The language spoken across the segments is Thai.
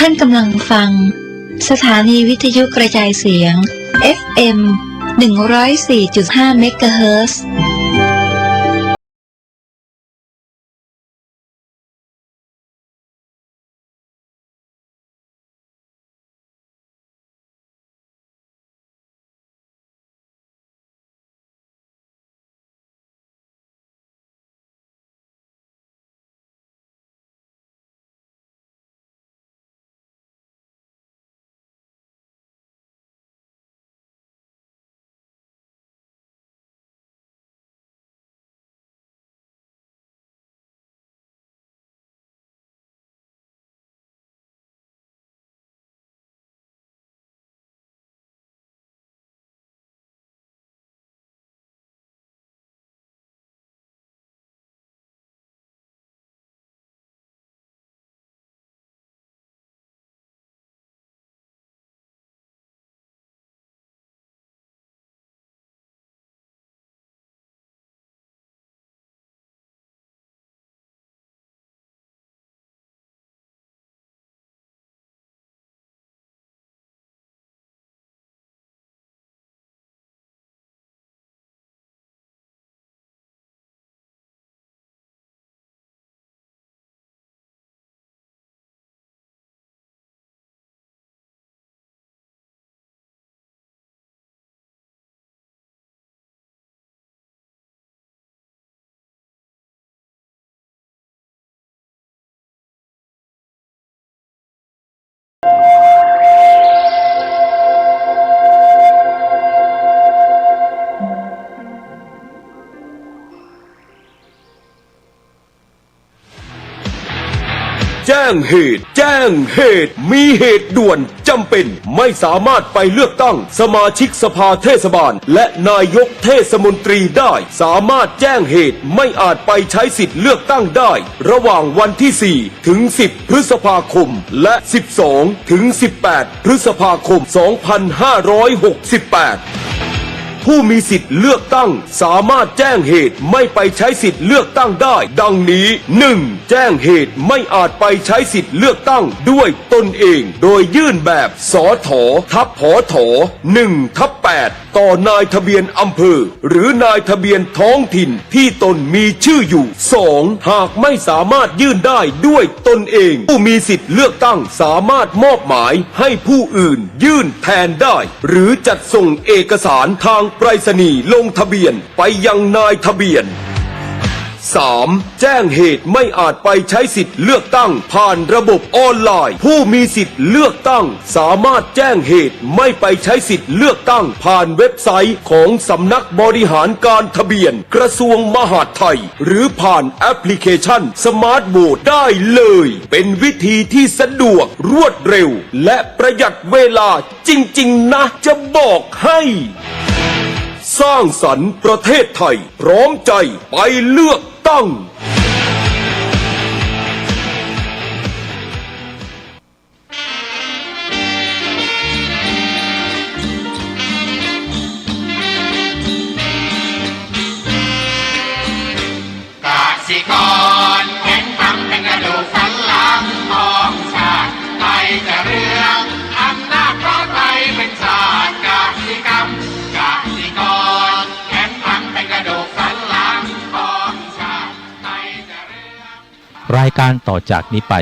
ท่านกำลังฟังสถานีวิทยุกระจายเสียง FM 104.5 เมกะเฮิรตซ์แจ้งเหตุมีเหตุด่วนจำเป็นไม่สามารถไปเลือกตั้งสมาชิกสภาเทศบาลและนายกเทศมนตรีได้สามารถแจ้งเหตุไม่อาจไปใช้สิทธิ์เลือกตั้งได้ระหว่างวันที่ 4 ถึง 10 พฤษภาคมและ 12 ถึง 18 พฤษภาคม 2568ผู้มีสิทธิ์เลือกตั้งสามารถแจ้งเหตุไม่ไปใช้สิทธิ์เลือกตั้งได้ดังนี้ 1. แจ้งเหตุไม่อาจไปใช้สิทธิ์เลือกตั้งด้วยตนเองโดยยื่นแบบสถทับผถ1/8ต่อนายทะเบียนอำเภอหรือนายทะเบียนท้องถิ่นที่ตนมีชื่ออยู่ 2. หากไม่สามารถยื่นได้ด้วยตนเองผู้มีสิทธิ์เลือกตั้งสามารถมอบหมายให้ผู้อื่นยื่นแทนได้หรือจัดส่งเอกสารทางไปรษณีย์ลงทะเบียนไปยังนายทะเบียน 3. แจ้งเหตุไม่อาจไปใช้สิทธิ์เลือกตั้งผ่านระบบออนไลน์ผู้มีสิทธิ์เลือกตั้งสามารถแจ้งเหตุไม่ไปใช้สิทธิ์เลือกตั้งผ่านเว็บไซต์ของสำนักบริหารการทะเบียนกระทรวงมหาดไทยหรือผ่านแอปพลิเคชันสมาร์ทโหวตได้เลยเป็นวิธีที่สะดวกรวดเร็วและประหยัดเวลาจริงๆนะจะบอกให้สร้างสรรค์ประเทศไทยพร้อมใจไปเลือกตั้งกสิกรแข็งทำเป็นกระดูกสันหลังของชาติไทยจะเรืองอำนาจเพราะไทยเป็นชาติกสิกรรมกสิกรแข็งทำเป็นกระดูกสันหลังของชาติไทยจะเรืองรายการต่อจากนี้ไป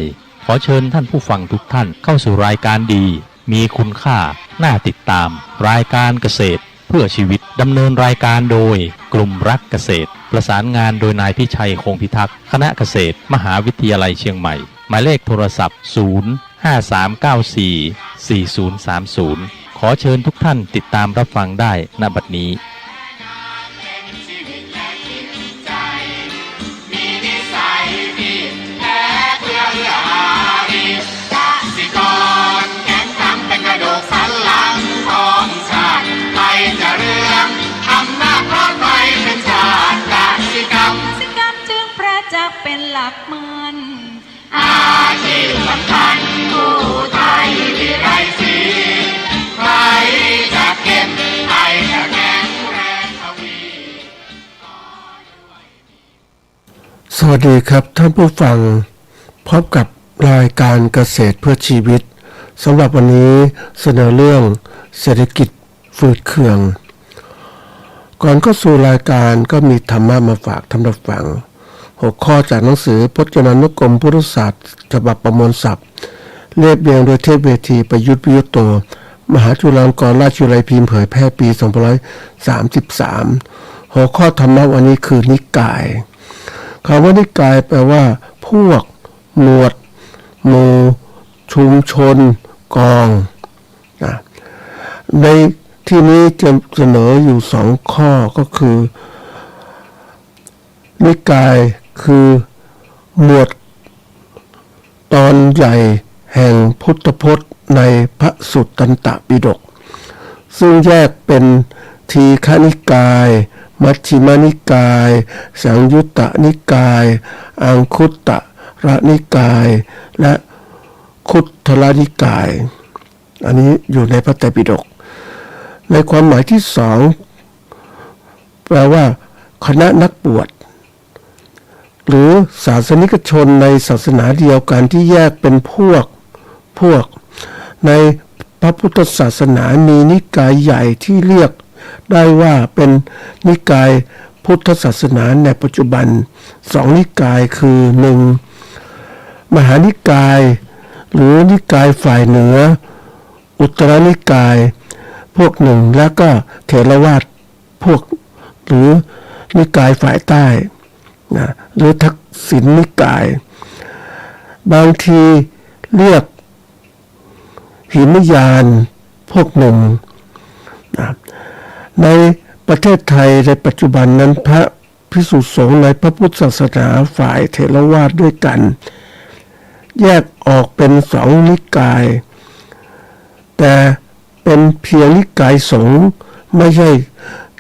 ขอเชิญท่านผู้ฟังทุกท่านเข้าสู่รายการดีมีคุณค่าน่าติดตามรายการเกษตรเพื่อชีวิตดำเนินรายการโดยกลุ่มรักเกษตรประสานงานโดยนายพิชัยคงพิทักษ์คณะเกษตรมหาวิทยาลัยเชียงใหม่หมายเลขโทรศัพท์053944030ขอเชิญทุกท่านติดตามรับฟังได้ณบัดนี้เป็นหลักมันอาชีพสำคัญผู้ไทยที่ไร้สีใครจะเก็บใครจะแข็งแรงทวี สวัสดีครับท่านผู้ฟังพบกับรายการเกษตรเพื่อชีวิต สำหรับวันนี้เสนอเรื่องเศรษฐกิจฝืดเคืองก่อนเข้าสู่รายการก็มีธรรมะมาฝากท่านผู้ฟังหัวข้อจากหนังสือพจนานุกรมพุทธศาสตร์ฉบับประมวลศัพท์เรียบเรียงโดยเทพเวทีประยุทธ์วิยุตโตมหาจุฬาลงกรณราชวิทยาลัยพิมพ์เผยแพร่ปี2533หัวข้อธรรมะวันนี้คือนิกายคำว่านิกายแปลว่าพวกหมวดหมู่ชุมชนกองนะในที่นี้จะเสนออยู่2ข้อก็คือนิกายคือหมวดตอนใหญ่แห่งพุทธพจน์ในพระสุตตันตปิฎกซึ่งแยกเป็นทีฆนิกายมัชฌิมานิกายสังยุตตนิกายอังคุตตรนิกายและคุตทรนิกายอันนี้อยู่ในพระไตรปิฎกในความหมายที่2แปลว่าคณะนักบวชหรือศาสนิกชนในศาสนาเดียวกันที่แยกเป็นพวกในพระพุทธศาสนามีนิกายใหญ่ที่เรียกได้ว่าเป็นนิกายพุทธศาสนาในปัจจุบัน2นิกายคือ 1. มหานิกายหรือนิกายฝ่ายเหนืออุตรนิกายพวกหนึ่งแล้วก็เถรวาทพวกหรือนิกายฝ่ายใต้นะหรือทักษิณนิกายบางทีเรียกหิมยานพวกหนึ่งนะในประเทศไทยในปัจจุบันนั้นพระภิกษุสงฆ์ในพระพุทธศาสนาฝ่ายเถรวาทด้วยกันแยกออกเป็น2นิกายแต่เป็นเพียงนิกายสงฆ์ไม่ใช่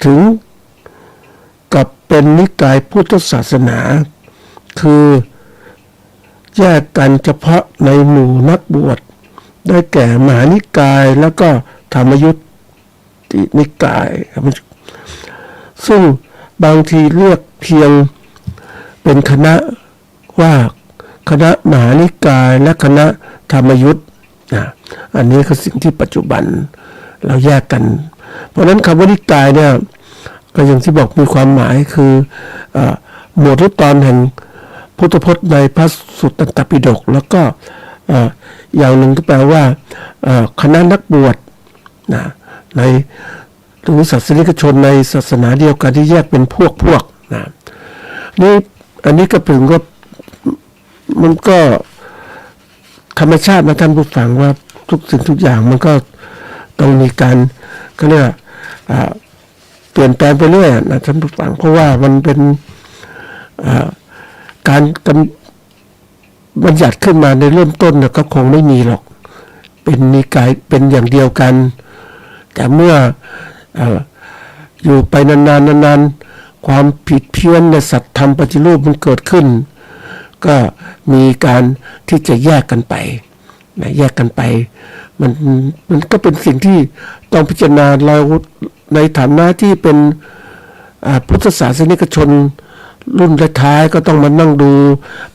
ถึงกับเป็นนิกายพุทธศาสนาคือแยกกันเฉพาะในหมู่นักบวชได้แก่มหานิกายแล้วก็ธรรมยุตินิกายซึ่งบางทีเรียกเพียงเป็นคณะว่าคณะมหานิกายและคณะธรรมยุติอันนี้คือสิ่งที่ปัจจุบันเราแยกกันเพราะฉะนั้นคำว่านิกายเนี่ยก็อย่างที่บอกมีความหมายคือหมวดหรือตอนแห่งพุทธพจน์ในพระสุตตันตปิฎกแล้วก็อย่างหนึ่งก็แปลว่าคณะนักบวชในหรือศาสนิกชนในศาสนาเดียวกันที่แยกเป็นพวกนะนี่อันนี้ก็ถึงก็มันก็ธรรมชาตินะท่านผู้ฟังว่าทุกสิ่งทุกอย่างมันก็ต้องมีการก็เรียกเปลี่ยนแปลงไปเรื่อยนะท่านผู้ฟังเพราะว่ามันเป็นการบัญญัติขึ้นมาในเริ่มต้นเนี่ยก็คงไม่มีหรอกเป็นนิกายเป็นอย่างเดียวกันแต่เมื่ออยู่ไปนานความผิดเพี้ยนในสัตธรรมปฏิรูปมันเกิดขึ้นก็มีการที่จะแยกกันไปนะแยกกันไปมันก็เป็นสิ่งที่ต้องพิจารณาเราในฐานะที่เป็นพุทธศาสนิกชนรุ่นท้ายก็ต้องมานั่งดู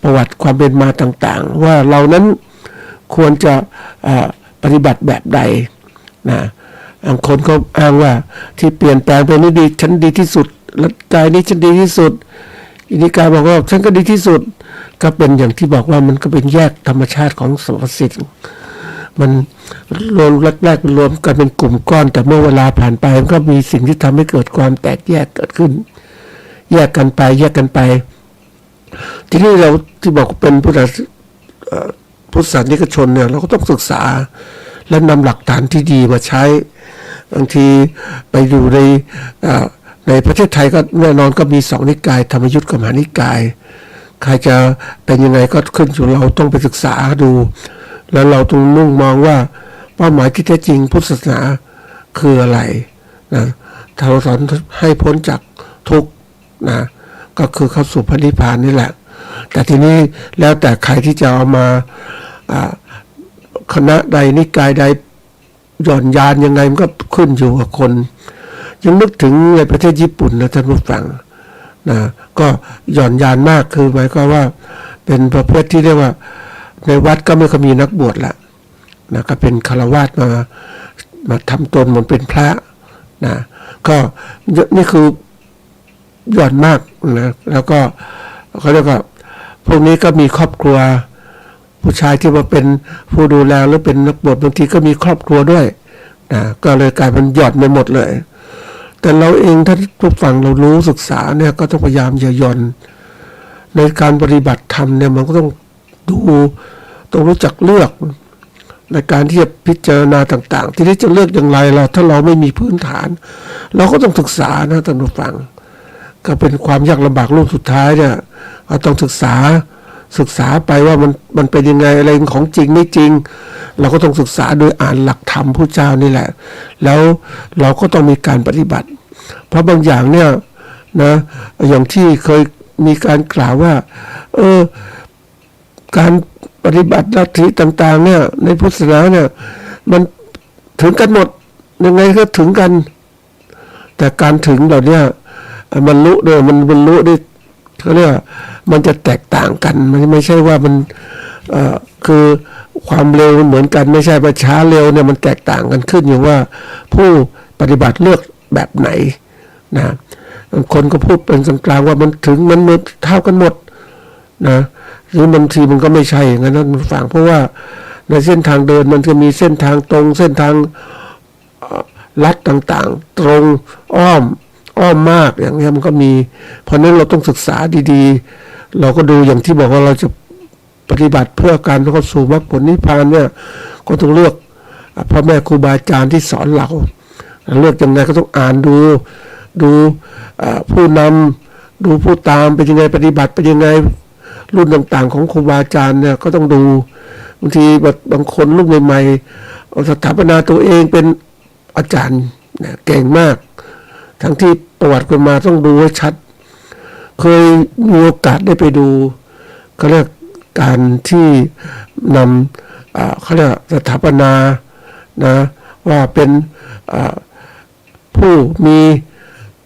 ประวัติความเป็นมาต่างๆว่าเรานั้นควรจะปฏิบัติแบบใดนะบางคนก็อ้างว่าที่เปลี่ยนแปลงไปนี่ดีฉันดีที่สุดและกายนี้ฉันดีที่สุดอินิกายบอกว่าฉันก็ดีที่สุดก็เป็นอย่างที่บอกว่ามันก็เป็นแยกธรรมชาติของสรรพสิ่งมันรวมแรกๆรวมกันเป็นกลุ่มก้อนแต่เมื่อเวลาผ่านไปมันก็มีสิ่งที่ทำให้เกิดความแตกแยกเกิดขึ้นแยกกันไปทีนี้เราที่บอกเป็นพุทธศาสนิกชนเนี่ยเราก็ต้องศึกษาและนำหลักฐานที่ดีมาใช้บางทีไปอยู่ในประเทศไทยก็แน่นอนก็มี2นิกายธรรมยุติกับมหานิกายใครจะเป็นยังไงก็ขึ้นอยู่เราต้องไปศึกษาดูแล้วเราต้องมุ่งมองว่าเป้าหมายที่แท้จริงพุทธศาสนาคืออะไรนะเราสอนให้พ้นจากทุกข์นะก็คือเข้าสู่พระนิพพานนี่แหละแต่ทีนี้แล้วแต่ใครที่จะเอามาคณะใดนิกายใดหย่อนยานยังไงมันก็ขึ้นอยู่กับคนยังนึกถึงในประเทศญี่ปุ่นนะท่านผู้ฟังนะก็หย่อนยานมากคือหมายความว่าเป็นประเภทที่เรียกว่าในวัดก็ไม่ค่อยมีนักบวชละ นะก็เป็นฆราวาสมาทำตนเหมือนเป็นพระนะก็นี่คือยอดมากนะแล้วก็เขาเรียกว่าพวกนี้ก็มีครอบครัวผู้ชายที่มาเป็นผู้ดูแลหรือเป็นนักบวชบางทีก็มีครอบครัวด้วยนะก็เลยกลายเป็นหย่อนไปหมดเลยแต่เราเองถ้าผู้ฟังเรารู้ศึกษาเนี่ยก็ต้องพยายามอย่าหย่อนในการปฏิบัติธรรมเนี่ยมันก็ต้องดูต้องรู้จักเลือกในการที่จะพิจารณาต่างๆที่นี้จะเลือกอย่างไรเราถ้าเราไม่มีพื้นฐาน เราก็ต้องศึกษานะท่านผู้ฟังก็เป็นความยากลำบากรูปสุดท้ายเนี่ยเราต้องศึกษาไปว่ามันเป็นยังไงอะไรของจริงไม่จริงเราก็ต้องศึกษาโดยอ่านหลักธรรมพระเจ้านี่แหละแล้วเราก็ต้องมีการปฏิบัติ เพราะบางอย่างเนี่ยนะอย่างที่เคยมีการกล่าวว่าการปฏิบัติลัทธิต่างๆเนี่ยในพุทธศาสนาเนี่ยมันถึงกันหมดยังไงก็ถึงกันแต่การถึงเราเนี่ยมันรู้ด้วยมันบรรลุด้วยเขาเรียกมันจะแตกต่างกันมันไม่ใช่ว่ามันคือความเร็วมันเหมือนกันไม่ใช่ว่าช้าเร็วเนี่ยมันแตกต่างกันขึ้นอยู่ว่าผู้ปฏิบัติเลือกแบบไหนนะบางคนก็พูดเป็นกลางๆว่ามันถึงมันเท่ากันหมดนะหรือบางทีมันก็ไม่ใช่อย่างนั้นนะมันฟังเพราะว่าในเส้นทางเดินมันจะมีเส้นทางตรงเส้นทางลัดต่างๆตรงอ้อมมากอย่างนี้มันก็มีเพราะนั้นเราต้องศึกษาดีๆเราก็ดูอย่างที่บอกว่าเราจะปฏิบัติเพื่อการเข้าสู่มรรคผลนิพพานเนี่ยก็ต้องเลือกพ่อแม่ครูบาอาจารย์ที่สอนเราเลือกยังไงก็ต้องอ่านดูผู้นำดูผู้ตามเป็นยังไงปฏิบัติเป็นยังไงรุ่นต่างๆของครูบาอาจารย์เนี่ยก็ต้องดูบางทีบางคนรุ่นใหม่ๆสถาปนาตัวเองเป็นอาจารย์เก่งมากทั้งที่ประวัติกันมาต้องดูให้ชัดเคยมีโอกาสได้ไปดูเขาเรียกการที่นำเขาเรียกสถาปนานะว่าเป็นผู้มี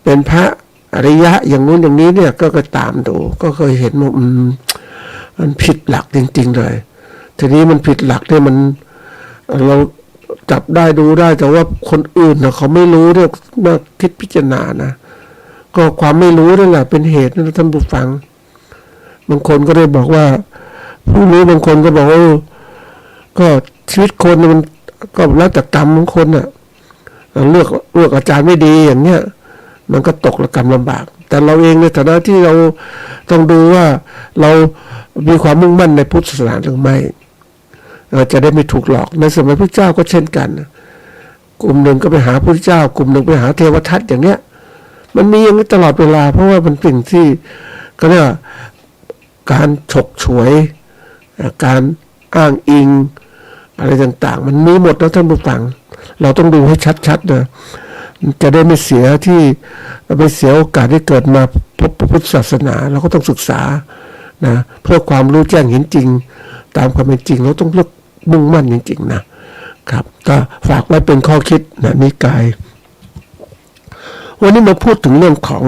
เป็นพระอริยะอย่างนู้นอย่างนี้เนี่ยก็ตามดูก็เคยเห็นว่ามันผิดหลักจริงๆเลยทีนี้มันผิดหลักเนี่ยมันเราจับได้ดูได้แต่ว่าคนอื่นนะเขาไม่รู้เนี่ยมาคิดพิจารณานะก็ความไม่รู้นั่นแหละเป็นเหตุนะท่านผู้ฟังบางคนก็ได้บอกว่าผู้รู้บางคนก็บอกว่าก็ชีวิตคนมันก็แล้วแต่กรรมของคนน่ะเลือกอาจารย์ไม่ดีอย่างเนี้ยมันก็ตกระกรรมลำบากแต่เราเองในฐานะที่เราต้องดูว่าเรามีความมุ่งมั่นในพุทธศาสนาหรือไม่จะได้ไม่ถูกหลอกในสมัยพระเจ้าก็เช่นกันกลุ่มหนึ่งก็ไปหาพระเจ้ากลุ่มหนึ่งไปหาเทวทัตอย่างเนี้ยมันมีอย่างนี้ตลอดเวลาเพราะว่ามันเป็นที่ก็เรียกการฉกฉวยการอ้างอิงอะไรต่างๆมันมีหมดนะท่านผู้ฟังเราต้องดูให้ชัดๆนะจะได้ไม่เสียโอกาสที่เกิดมาพบพระพุทธศาสนาเราก็ต้องศึกษานะเพื่อความรู้แจ้งเห็นจริงตามความเป็นจริงเราต้องเลือกมุ่งมั่นจริงๆนะครับก็ฝากไว้เป็นข้อคิดนะนิกายวันนี้มาพูดถึงเรื่องของ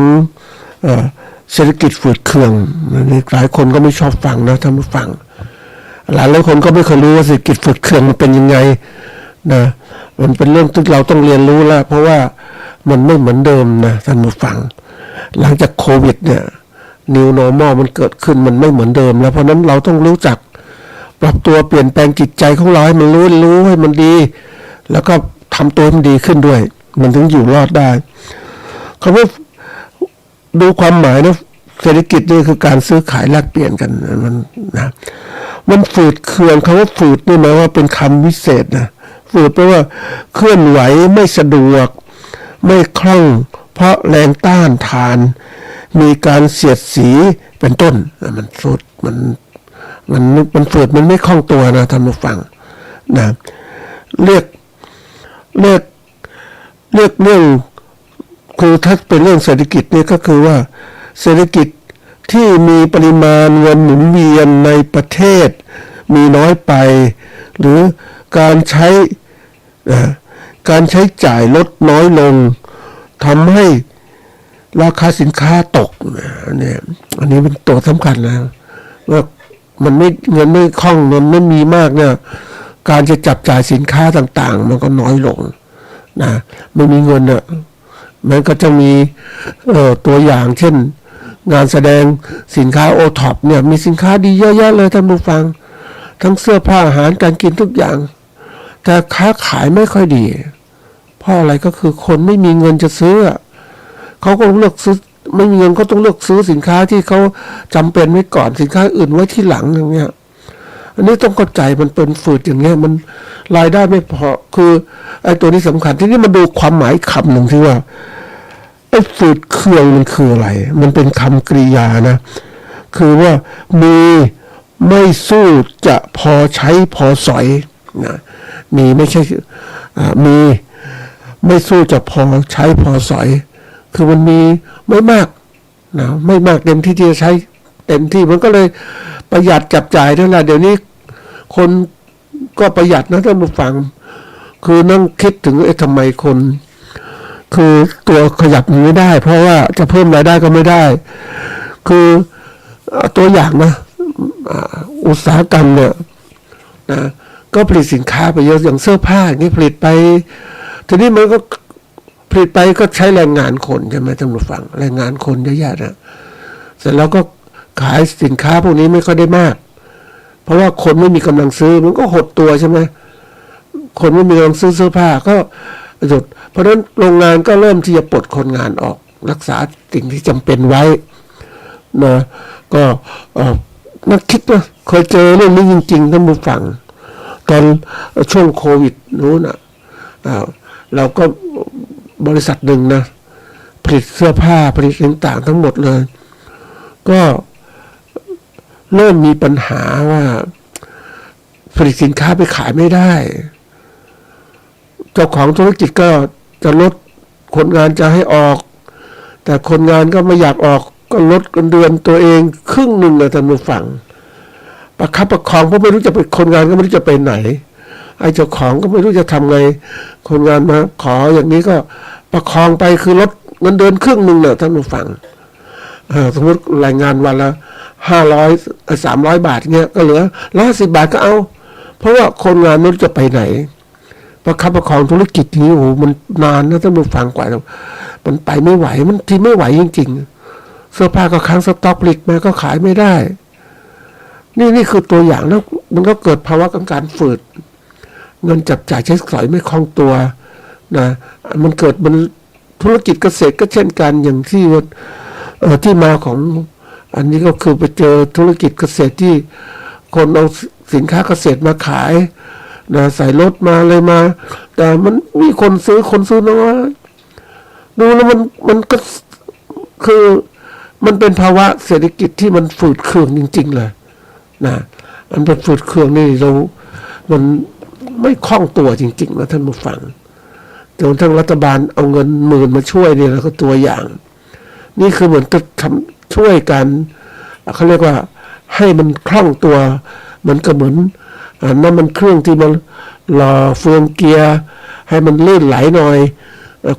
เศรษฐกิจฝืดเคืองนี่หลายคนก็ไม่ชอบฟังนะท่านผู้ฟังหลายคนก็ไม่เคยรู้ว่าเศรษฐกิจฝืดเคืองมันเป็นยังไงนะมันเป็นเรื่องที่เราต้องเรียนรู้แล้วเพราะว่ามันไม่เหมือนเดิมนะท่านผู้ฟังหลังจากโควิดเนี่ย New Normal มันเกิดขึ้นมันไม่เหมือนเดิมแล้วเพราะนั้นเราต้องรู้จักปรับตัวเปลี่ยนแปลงจิตใจของเราให้มันรู้ให้มันดีแล้วก็ทำตัวให้มันดีขึ้นด้วยมันถึงอยู่รอดได้คำว่าดูความหมายนะเศรษฐกิจนี่คือการซื้อขายแลกเปลี่ยนกันมันฝืดเคืองคำว่าฝืดนี่หมายว่าเป็นคำวิเศษนะฝืดแปลว่าเคลื่อนไหวไม่สะดวกไม่คล่องเพราะแรงต้านทานมีการเสียดสีเป็นต้นมันฝืดมันฝืดมันไม่คล่องตัวนะท่านผู้ฟังนะเรียกเรื่องคือถ้าเป็นเรื่องเศรษฐกิจนี่ก็คือว่าเศรษฐกิจที่มีปริมาณเงินหมุนเวียนในประเทศมีน้อยไปหรือการใช้จ่ายลดน้อยลงทำให้ราคาสินค้าตกเนี่ยอันนี้เป็นตัวสำคัญนะว่ามันไม่เงินไม่คล่องเงินไม่มีมากเนี่ย การจะจับจ่ายสินค้าต่างๆมันก็น้อยลงนะไม่มีเงินอ่ะมันก็จะมีตัวอย่างเช่นงานแสดงสินค้าโอท็อปเนี่ยมีสินค้าดีเยอะแยะเลยท่านผู้ฟังทั้งเสื้อผ้าอาหารการกินทุกอย่างแต่ค้าขายไม่ค่อยดีเพราะอะไรก็คือคนไม่มีเงินจะซื้อเขาก็เลือกซื้อไม่มีเงินก็ต้องเลือกซื้อสินค้าที่เขาจำเป็นไว้ก่อนสินค้าอื่นไว้ที่หลังอย่างเงี้ยอันนี้ต้องเข้าใจมันเป็นฝืดอย่างเงี้ยมันรายได้ไม่พอคือไอ้ตัวนี้สำคัญที่นี่มาดูความหมายคำหนึ่งที่ว่าไอ้ฝืดเคืองมันคืออะไรมันเป็นคำกริยานะคือว่ามีไม่สู้จะพอใช้พอสอยนะมีไม่ใช่มีไม่สู้จะพอใช้พอสอยคือมันมีไม่มากนะไม่มากเต็มที่จะใช้เต็มที่มันก็เลยประหยัดจับจ่ายนั่นแหละเดี๋ยวนี้คนก็ประหยัดนะท่านผู้ฟังคือนั่งคิดถึงทำไมคนคือตัวขยับไม่ได้เพราะว่าจะเพิ่มรายได้ก็ไม่ได้คือตัวอย่างนะอุตสาหกรรมเนี่ยนะก็ผลิตสินค้าไปเยอะอย่างเสื้อผ้าอย่างนี้ผลิตไปทีนี้มันก็ผลิตไปก็ใช้แรงงานคนใช่ไหมท่านผู้ฟังแรงงานคนเยอะแยะนะเสร็จแล้วก็ขายสินค้าพวกนี้ไม่ค่อยได้มากเพราะว่าคนไม่มีกำลังซื้อมันก็หดตัวใช่ไหมคนไม่มีกำลังซื้อเสื้อผ้าก็หยุดเพราะฉะนั้นโรงงานก็เริ่มที่จะปลดคนงานออกรักษาสิ่งที่จำเป็นไว้นะก็นักคิดว่าเคยเจอเรื่องนี้จริงๆท่านผู้ฟังตอนช่วงโควิดนู้นเราก็บริษัทหนึ่งนะผลิตเสื้อผ้าผลิตต่างๆทั้งหมดเลยก็เริ่มมีปัญหาว่าผลิตสินค้าไปขายไม่ได้เจ้าของธุรกิจก็จะลดคนงานจะให้ออกแต่คนงานก็ไม่อยากออกก็ลดเงินเดือนตัวเองครึ่งหนึ่งเลยท่านผู้ฟังประคับประคองเพราะไม่รู้จะไปคนงานก็ไม่รู้จะไปไหนไอ้เจ้าของก็ไม่รู้จะทำไงคนงานมาขออย่างนี้ก็ประคองไปคือลดเงินเดือนครึ่งหนึ่งเนี่ยท่านผู้ฟังสมมติรายงานวันละ300 บาทเงี้ยก็เหลือ110 บาทก็เอาเพราะว่าคนงานไม่รู้จะไปไหนประคับประคองธุรกิจนี้โอ้โหมันนานนะท่านผู้ฟังกว่ามันไปไม่ไหวมันที่ไม่ไหวจริงๆเสื้อผ้าก็ค้างสต็อกผลิตมาก็ขายไม่ได้นี่คือตัวอย่างแล้วมันก็เกิดภาวะของการฝืดเงินจับจ่ายใช้สอยไม่คล่องตัวนะมันเกิดมันธุรกิจเกษตรก็เช่นกันอย่างที่ที่มาของอันนี้ก็คือไปเจอธุรกิจเกษตรที่คนเอาสินค้าเกษตรมาขายนะใส่รถมาเลยมาแต่มันมีคนซื้อน้อยดูแล้วมันก็คือมันเป็นภาวะเศรษฐกิจที่มันฝืดเคืองจริงๆเลยนะมันเป็นฝืดเคืองนี่มันไม่คล่องตัวจริงๆนะท่านผู้ฟังจนทั้งรัฐบาลเอาเงิน10,000มาช่วยเนี่ยแล้วก็ตัวอย่างนี่คือเหมือนจะทำช่วยกันเขาเรียกว่าให้มันคล่องตัวมันก็เหมือนน้ำมันเครื่องที่มันหล่อเฟืองเกียร์ให้มันลื่นไหลหน่อย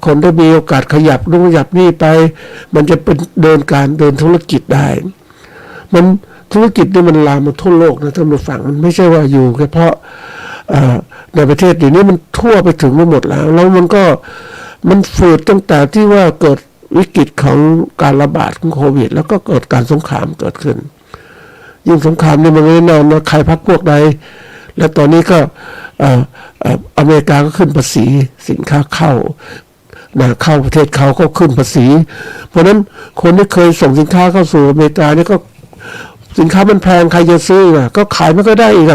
คนได้มีโอกาสขยับนู่นขยับนี่ไปมันจะเป็นเดินธุรกิจได้มันธุรกิจนี่มันลามมาทั่วโลกนะท่านผู้ฟังมันไม่ใช่ว่าอยู่เฉพาะในประเทศเดี๋ยวนี้มันทั่วไปถึงหมดแล้วมันฝืดตั้งแต่ที่ว่าเกิดวิกฤตของการระบาดของโควิดแล้วก็เกิดการสงครามเกิดขึ้นยิ่งสงครามนี่มันไม่แน่นอนนะใครพรรคพวกใดและตอนนี้ก็อเมริกาก็ขึ้นภาษีสินค้าเข้าประเทศเขาก็ขึ้นภาษีเพราะฉะนั้นคนที่เคยส่งสินค้าเข้าสู่อเมริกานี่ก็สินค้ามันแพงใครจะซื้อก็ขายไม่ก็ได้อีก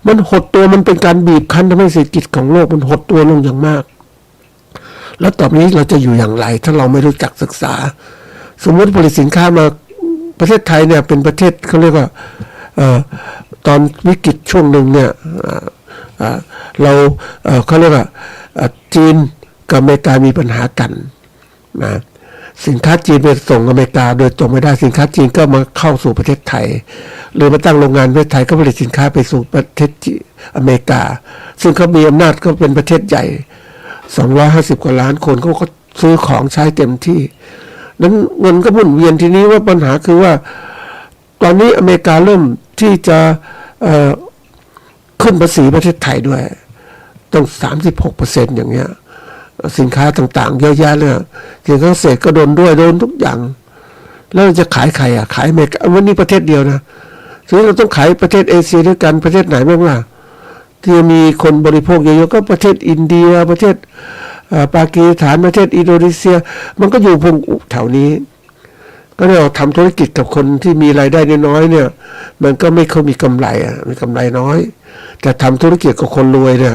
มันหดตัวมันเป็นการบีบคั้นทำให้เศรษฐกิจของโลกมันหดตัวลงอย่างมากแล้วต่อไปนี้เราจะอยู่อย่างไรถ้าเราไม่รู้จักศึกษาสมมติผลิตสินค้ามาประเทศไทยเนี่ยเป็นประเทศเขาเรียกว่าตอนวิกฤตช่วงหนึ่งเนี่ยเราเขาเรียกว่าจีนกับอเมริกามีปัญหากันนะสินค้าจีนไปส่งอเมริกาโดยตรงไม่ได้สินค้าจีนก็มาเข้าสู่ประเทศไทยหรือมาตั้งโรงงานประเทศไทยก็ผลิตสินค้าไปสู่ประเทศอเมริกาซึ่งเขามีอำนาจก็เป็นประเทศใหญ่250 กว่าล้านคนเขาก็ซื้อของใช้เต็มที่นั้นเงินก็หมุนเวียนทีนี้ว่าปัญหาคือว่าตอนนี้อเมริกาเริ่มที่จะ ขึ้นภาษีประเทศไทยด้วยต้อง36%อย่างเงี้ยสินค้าต่างๆเยอะแยะเลยสินค้าเกษตรก็โดนด้วยโดนทุกอย่างแล้วจะขายใครขายอเมริกาวันนี้ประเทศเดียวนะซึ่งเราต้องขายประเทศเอเชียด้วยกันประเทศไหนบ้างล่ะที่มีคนบริโภคเยอะๆก็ประเทศอินเดียประเทศปากีสถานประเทศอินโดนีเซียมันก็อยู่พงแถวนี้ก็เราทำธุรกิจกับคนที่มีรายได้น้อยเนี่ยมันก็ไม่ค่อยมีกำไรมีกำไรน้อยแต่ทำธุรกิจกับคนรวยเนี่ย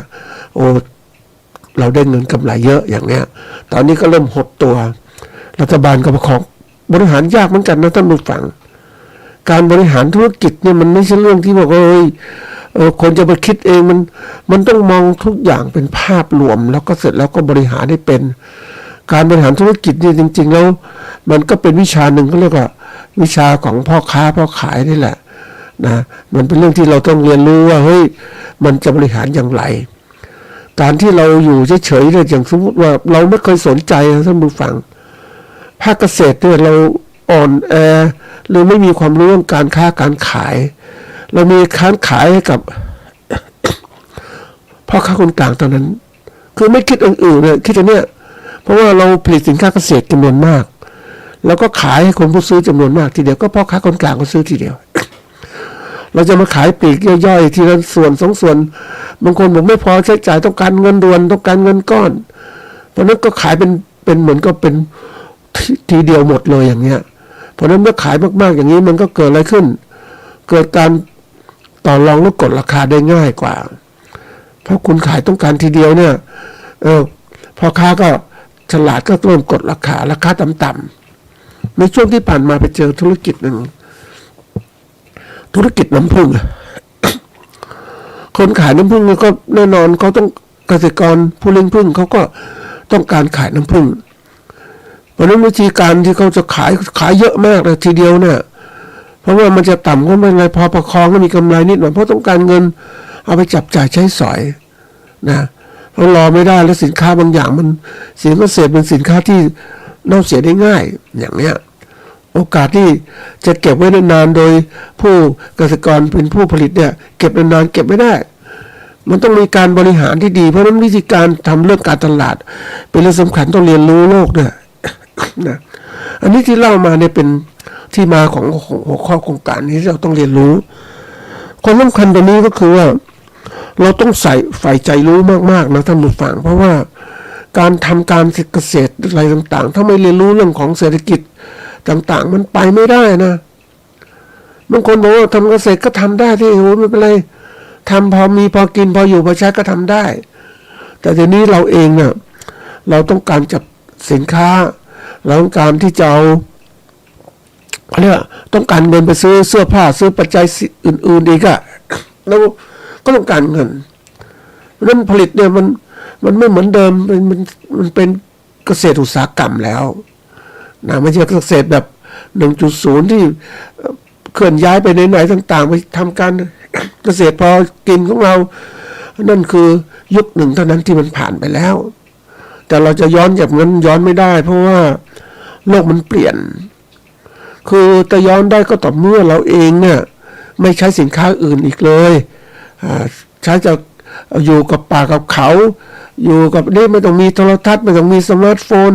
โอ้เราได้เงินกำไรเยอะอย่างเนี้ยตอนนี้ก็เริ่มหดตัวรัฐบาลก็ประคองบริหารยากเหมือนกันนะท่านผู้ฟังการบริหารธุรกิจเนี่ยมันไม่ใช่เรื่องที่บอกว่าคนจะไปคิดเองมันต้องมองทุกอย่างเป็นภาพรวมแล้วก็เสร็จแล้วก็บริหารให้เป็นการบริหารธุรกิจเนี่ยจริงๆแล้วมันก็เป็นวิชาหนึ่งก็เรียกว่าวิชาของพ่อค้าพ่อขายนี่แหละนะมันเป็นเรื่องที่เราต้องเรียนรู้ว่าเฮ้ยมันจะบริหารอย่างไรการที่เราอยู่เฉยๆเนี่ยอย่างสมมติว่าเราไม่เคยสนใจท่านผู้ฟังภาคเกษตรเนี่ยเราอ่อนแอหรือไม่มีความรู้เรื่องการค้าการขายเรามีการขายให้กับ พ่อค้าคนกลางตอนนั้นคือไม่คิดอื่นๆเลยคิดแต่เนี้ยเพราะว่าเราผลิตสินค้าเกษตรจำนวนมากแล้วก็ขายให้คนผู้ซื้อจำนวนมากทีเดียวก็พ่อค้าคนกลางก็ซื้อทีเดียว เราจะมาขายปลีกย่อยๆทีละส่วน2 ส่วนบางคนบอกไม่พอใช้จ่ายต้องการเงินด่วนต้องการเงินก้อนเพราะนั้นก็ขายเป็นเหมือนก็เป็นทีเดียวหมดเลยอย่างเงี้ยเพราะนั้นเมื่อขายมากๆอย่างนี้มันก็เกิดอะไรขึ้นเกิดการต่อรองแล้วกดราคาได้ง่ายกว่าเพราะคุณขายต้องการทีเดียวเนี่ยพ่อค้าก็ฉลาดก็เริ่มกดราคาต่ำๆในช่วงที่ผ่านมาไปเจอธุรกิจหนึ่งธุรกิจน้ำผึ้ง คนขายน้ำผึ้งก็แน่นอนเขาต้องเกษตรกรผู้เลี้ยงผึ้งเขาก็ต้องการขายน้ำผึ้งเพราะนั้นวิธีการที่เขาจะขายเยอะมากเลยทีเดียวเนี่ยเพราะว่ามันจะต่ำก็ไม่เป็นไรพอประคองก็มีกำไรนิดหน่อยเพราะต้องการเงินเอาไปจับจ่ายใช้สอยนะเพราะรอไม่ได้แล้วสินค้าบางอย่างมันสินค้าเกษตรเป็นสินค้าที่เน่าเสียได้ง่ายอย่างเนี้ยโอกาสที่จะเก็บไว้นานๆโดยผู้เกษตรกรเป็นผู้ผลิตเนี่ยเก็บนานๆเก็บไม่ได้มันต้องมีการบริหารที่ดีเพราะฉะนั้นวิธีการทำเรื่องการตลาดเป็นเรื่องสำคัญต้องเรียนรู้โลกเนี่ยนะอันนี้ที่เล่ามาเนี่ยเป็นที่มาของหัวข้อโครงการนี้ที่เราต้องเรียนรู้ความสำคัญตรงนี้ก็คือว่าเราต้องใฝ่ใจรู้มากๆนะท่านผู้ฟังเพราะว่าการทำการเกษตรอะไรต่างๆถ้าไม่เรียนรู้เรื่องของเศรษฐกิจต่างๆมันไปไม่ได้นะบางคนบอกว่าทำเกษตรก็ทำได้ที่โอ้ไม่เป็นไรทำพอมีพอกินพออยู่พอใช้ก็ทำได้แต่ทีนี้เราเองเนี่ยเราต้องการจับสินค้าเราต้องการที่จะเอาเขาเรียกต้องการเงินไปซื้อเสื้อผ้าซื้อปัจจัยอื่นๆอีกอะแล้วก็ต้องการเงินเพราะฉะนั้นผลิตเนี่ยมันไม่เหมือนเดิมมันเป็นเกษตรอุตสาหกรรมแล้วนะไม่ใช่เกษตรแบบ 1.0 ที่เคลื่อนย้ายไปไหนๆต่างๆไปทำการเกษตรพอกินของเรานั่นคือยุคหนึ่งเท่านั้นที่มันผ่านไปแล้วแต่เราจะย้อนจากนั้นย้อนไม่ได้เพราะว่าโลกมันเปลี่ยนคือจะย้อนได้ก็ต่อเมื่อเราเองเนี่ยไม่ใช้สินค้าอื่นอีกเลยใช้จะอยู่กับป่ากับเขาอยู่กับนี่ไม่ต้องมีโทรทัศน์ไม่ต้องมีสมาร์ทโฟน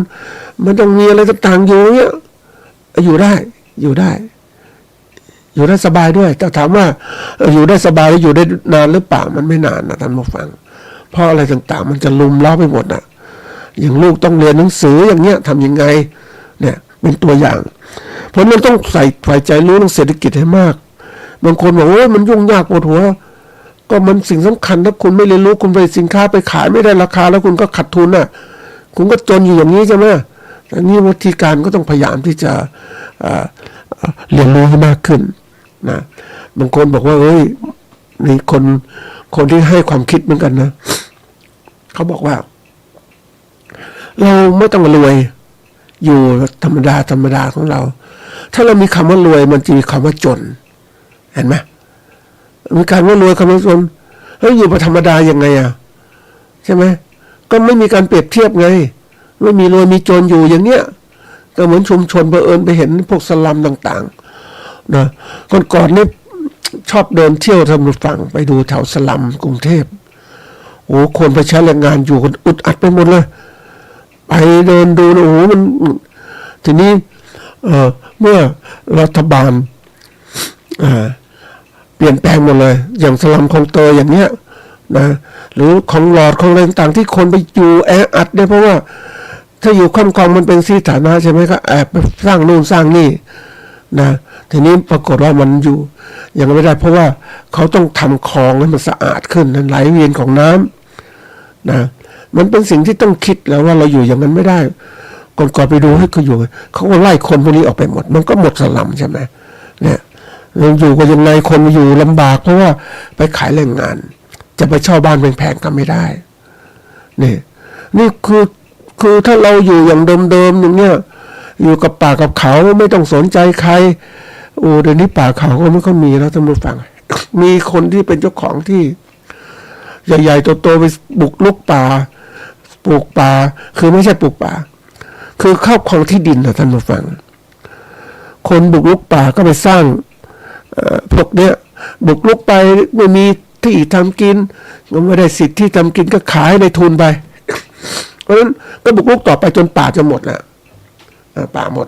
ไม่ต้องมีอะไรต่างๆอยู่เนี่ยอยู่ได้สบายด้วยแต่ถามว่าอยู่ได้สบายอยู่ได้นานหรือเปล่ามันไม่นานนะท่านผู้ฟังเพราะอะไรต่างๆมันจะลุมล้อไปหมดนะอย่างลูกต้องเรียนหนังสืออย่างเงี้ยทำยังไงเนี่ยเป็นตัวอย่างเพราะมันต้องใฝ่ใจรู้เรื่องเศรษฐกิจให้มากบางคนบอกว่ามันยุ่งยากปวดหัวก็มันสิ่งสำคัญถ้าคุณไม่เรียนรู้คุณไปสินค้าไปขายไม่ได้ราคาแล้วคุณก็ขาดทุนน่ะคุณก็จนอยู่อย่างนี้ใช่ไหมอันนี้วิธีการก็ต้องพยายามที่จะเรียนรู้ให้มากขึ้นนะบางคนบอกว่าเอ้ยนี่คนที่ให้ความคิดเหมือนกันนะเขาบอกว่าเราไม่ต้องรวยอยู่ธรรมดาของเราถ้าเรามีคำว่ารวยมันจะมีคำว่าจนเห็นไหมมีการว่ารวยคำว่าจนแล้วอยู่แบบธรรมดายังไงใช่ไหมก็ไม่มีการเปรียบเทียบไงไม่มีรวยมีจนอยู่อย่างเนี้ยก็เหมือนชุมชนเผอิญไปเห็นพวกสลัมต่างๆนะก่อนนี่ ชอบเดินเที่ยวทำฝั่งไปดูแถวสลัมกรุงเทพโอ้คนไปใช้แรงงานอยู่กันอุดอัดไปหมดเลยไปเดินดูโอ้โหมันทีนี้เมื่อรัฐบาลเปลี่ยนแปลงหมดเลยอย่างสลัมคลองเตยอย่างเนี้ยนะหรือของหลอดของอะไรต่างๆที่คนไปอยู่แออัดเนี่ยเพราะว่าถ้าอยู่ค่อมกองมันเป็นที่สาธารณะใช่ไหมก็แอบไปสร้างนู่นสร้างนี่นะทีนี้ปรากฏว่ามันอยู่ยังไม่ได้เพราะว่าเขาต้องทำคลองให้มันสะอาดขึ้นไหลเวียนของน้ำนะมันเป็นสิ่งที่ต้องคิดแล้วว่าเราอยู่อย่างนั้นไม่ได้ก่อนไปดูให้เขาอยู่เขาก็ไล่คนพวกนี้ออกไปหมดมันก็หมดสลัมใช่ไหมเนี่ยเราอยู่กันยังไงคนอยู่ลำบากเพราะว่าไปขายแรงงานจะไปเช่าบ้านแพงๆก็ไม่ได้นี่คือถ้าเราอยู่อย่างเดิมๆอย่างเนี้ยอยู่กับป่ากับเขาไม่ต้องสนใจใครโอ้เดี๋ยวนี้ป่าเขาก็ไม่ค่อยมีแล้วท่านผู้ฟัง มีคนที่เป็นเจ้าของที่ใหญ่ๆโตๆไปบุกรุกป่าปลูกป่าคือไม่ใช่ปลูกป่าคือครอบครองที่ดินนะท่านผู้ฟังคนบุกรุกป่าก็ไปสร้างพวกเนี้ยบุกรุกไปไม่มีที่ทำกินก็ไม่ได้สิทธิ์ที่ทำกินก็ขายในทุนไป เพราะฉะนั้นก็บุกรุกต่อไปจนป่าจะหมดแล้วป่าหมด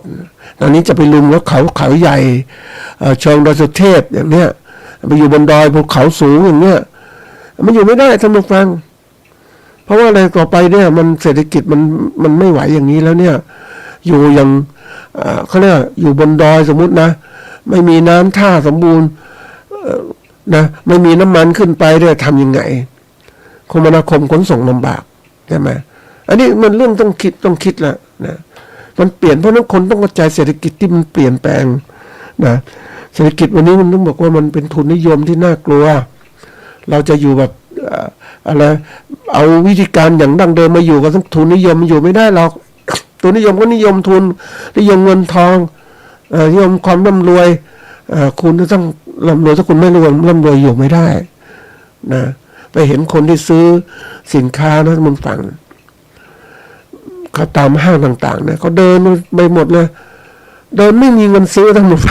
ตอนนี้จะไปลุมแล้วเขาใหญ่เชิงดอยสุเทพอย่างเนี้ยไปอยู่บนดอยภูเขาสูงอย่างเนี้ยมันอยู่ไม่ได้ท่านผู้ฟังเพราะว่าอะไรต่อไปเนี่ยมันเศรษฐกิจมันไม่ไหวอย่างนี้แล้วเนี่ยอยู่อย่างเขาเรียกอยู่บนดอยสมมุตินะไม่มีน้ำท่าสมบูรณ์นะไม่มีน้ำมันขึ้นไปเนี่ยทำยังไงคมนาคมขนส่งลำบากใช่ไหมอันนี้มันเรื่องต้องคิดแล้วนะมันเปลี่ยนเพราะนั้นคนต้องเข้าใจเศรษฐกิจที่มันเปลี่ยนแปลงนะเศรษฐกิจวันนี้มันต้องบอกว่ามันเป็นทุนนิยมที่น่ากลัวเราจะอยู่แบบอะไรเอาวิธีการอย่างดั้งเดิมมาอยู่กับทุนนิยมมันอยู่ไม่ได้หรอกทุนนิยมก็นิยมทุนนิยมเงินทองนิยมความร่ำรวยคุณต้องร่ำรวยถ้าคุณไม่ร่ำรวยอยู่ไม่ได้นะไปเห็นคนที่ซื้อสินค้านะมันฟังเขาตามห้างต่างๆเนี่ยเขาเดินไปหมดเลยเดินไม่มีเงินซื้อทั้งหมด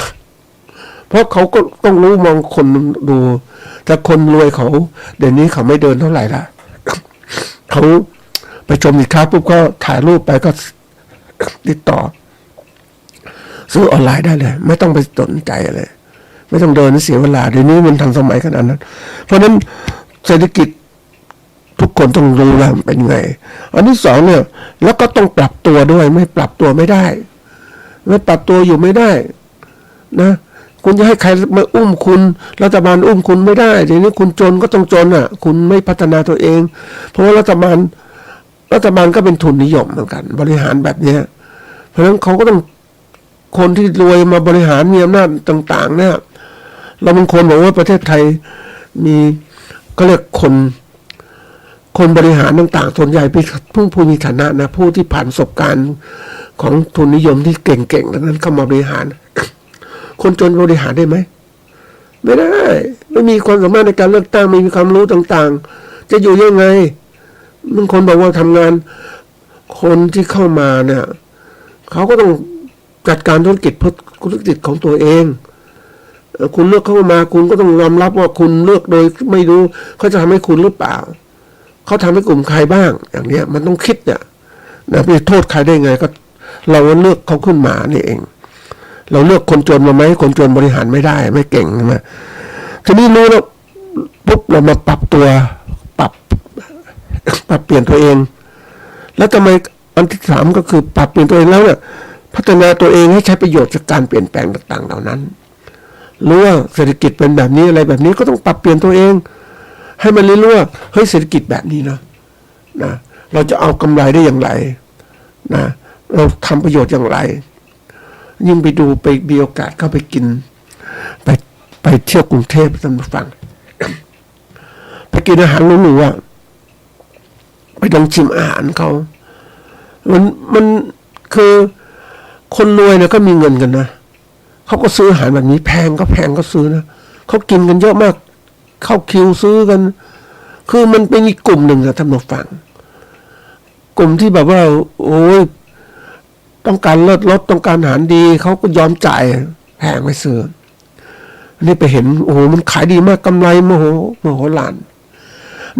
เพราะเขาก็ต้องรู้มองคนดูแต่คนรวยเขาเดี๋ยวนี้เขาไม่เดินเท่าไหร่ละเขาไปชมสินค้าปุ๊บก็ถ่ายรูปไปก็ติดต่อซื้อออนไลน์ได้เลยไม่ต้องไปสนใจเลยไม่ต้องเดินเสียเวลาเดี๋ยวนี้มันทันสมัยขนาดนั้นเพราะฉะนั้นเศรษฐกิจทุกคนต้องรู้แล้วเป็นไงอันที่สองเนี่ยแล้วก็ต้องปรับตัวด้วยไม่ปรับตัวไม่ได้ไม่ปรับตัวอยู่ไม่ได้นะคุณจะให้ใครมาอุ้มคุณรัฐบาลอุ้มคุณไม่ได้ทีนี้คุณจนก็ต้องจนอ่ะคุณไม่พัฒนาตัวเองเพราะว่ารัฐบาลก็เป็นทุนนิยมเหมือนกันบริหารแบบนี้เพราะฉะนั้นเขาก็ต้องคนที่รวยมาบริหารมีอำนาจต่างๆเนี่ยเราบางคนบอกว่าประเทศไทยมีก็เรียกคนบริหารต่างๆส่วนใหญ่เป็นผู้มีฐานะนะผู้ที่ผ่านประสบการณ์ของทุนนิยมที่เก่งๆดังนั้นเข้ามาบริหารคนจนบริหารได้ไหมไม่ได้ไม่มีความสามารถในการเลือกตั้งไม่มีความรู้ต่างๆจะอยู่ยังไงบางคนบอกว่าทำงานคนที่เข้ามาเนี่ยเขาก็ต้องจัดการธุรกิจของตัวเองคุณเลือกเข้ามาคุณก็ต้องยอมรับว่าคุณเลือกโดยไม่รู้เขาจะทำให้คุณหรือเปล่าเขาทำให้กลุ่มใครบ้างอย่างเนี้ยมันต้องคิดเนี่ยนะไปโทษใครได้ไงก็เราเลือกเขาขึ้นมานี่เองเราเลือกคนจนมาไหมคนจนบริหารไม่ได้ไม่เก่งใช่ไหมทีนี้รู้แล้วปุ๊บเรามาปรับตัวปรับเปลี่ยนตัวเองแล้วทำไมอันที่สามก็คือปรับเปลี่ยนตัวเองแล้วเนี่ยพัฒนาตัวเองให้ใช้ประโยชน์จากการเปลี่ยนแปลงต่างๆเหล่านั้นรู้ว่าเศรษฐกิจเป็นแบบนี้อะไรแบบนี้ก็ต้องปรับเปลี่ยนตัวเองให้มันรู้ว่าเฮ้ยเศรษฐกิจแบบนี้นะเราจะเอากำไรได้อย่างไรนะเราทำประโยชน์อย่างไรยิ่งไปดูไปมีโอกาสเข้าไปกินไปเที่ยวกรุงเทพท่านผู้ฟัง ไปกินอาหารหรูๆอ่ะไปลองชิมอาหารเขามันคือคนรวยเนี่ยก็มีเงินกันนะเขาก็ซื้ออาหารแบบนี้แพงก็ซื้อนะเขากินกันเยอะมากเข้าคิวซื้อกันคือมันเป็นอีกกลุ่มหนึ่งนะท่านผู้ฟังกลุ่มที่แบบว่าโอ้ยต้องการเลิศรสต้องการอาหารดีเขาก็ยอมจ่ายแพงไปซื้อ นี่ไปเห็นโอ้โหมันขายดีมากกำไรมโหฬาร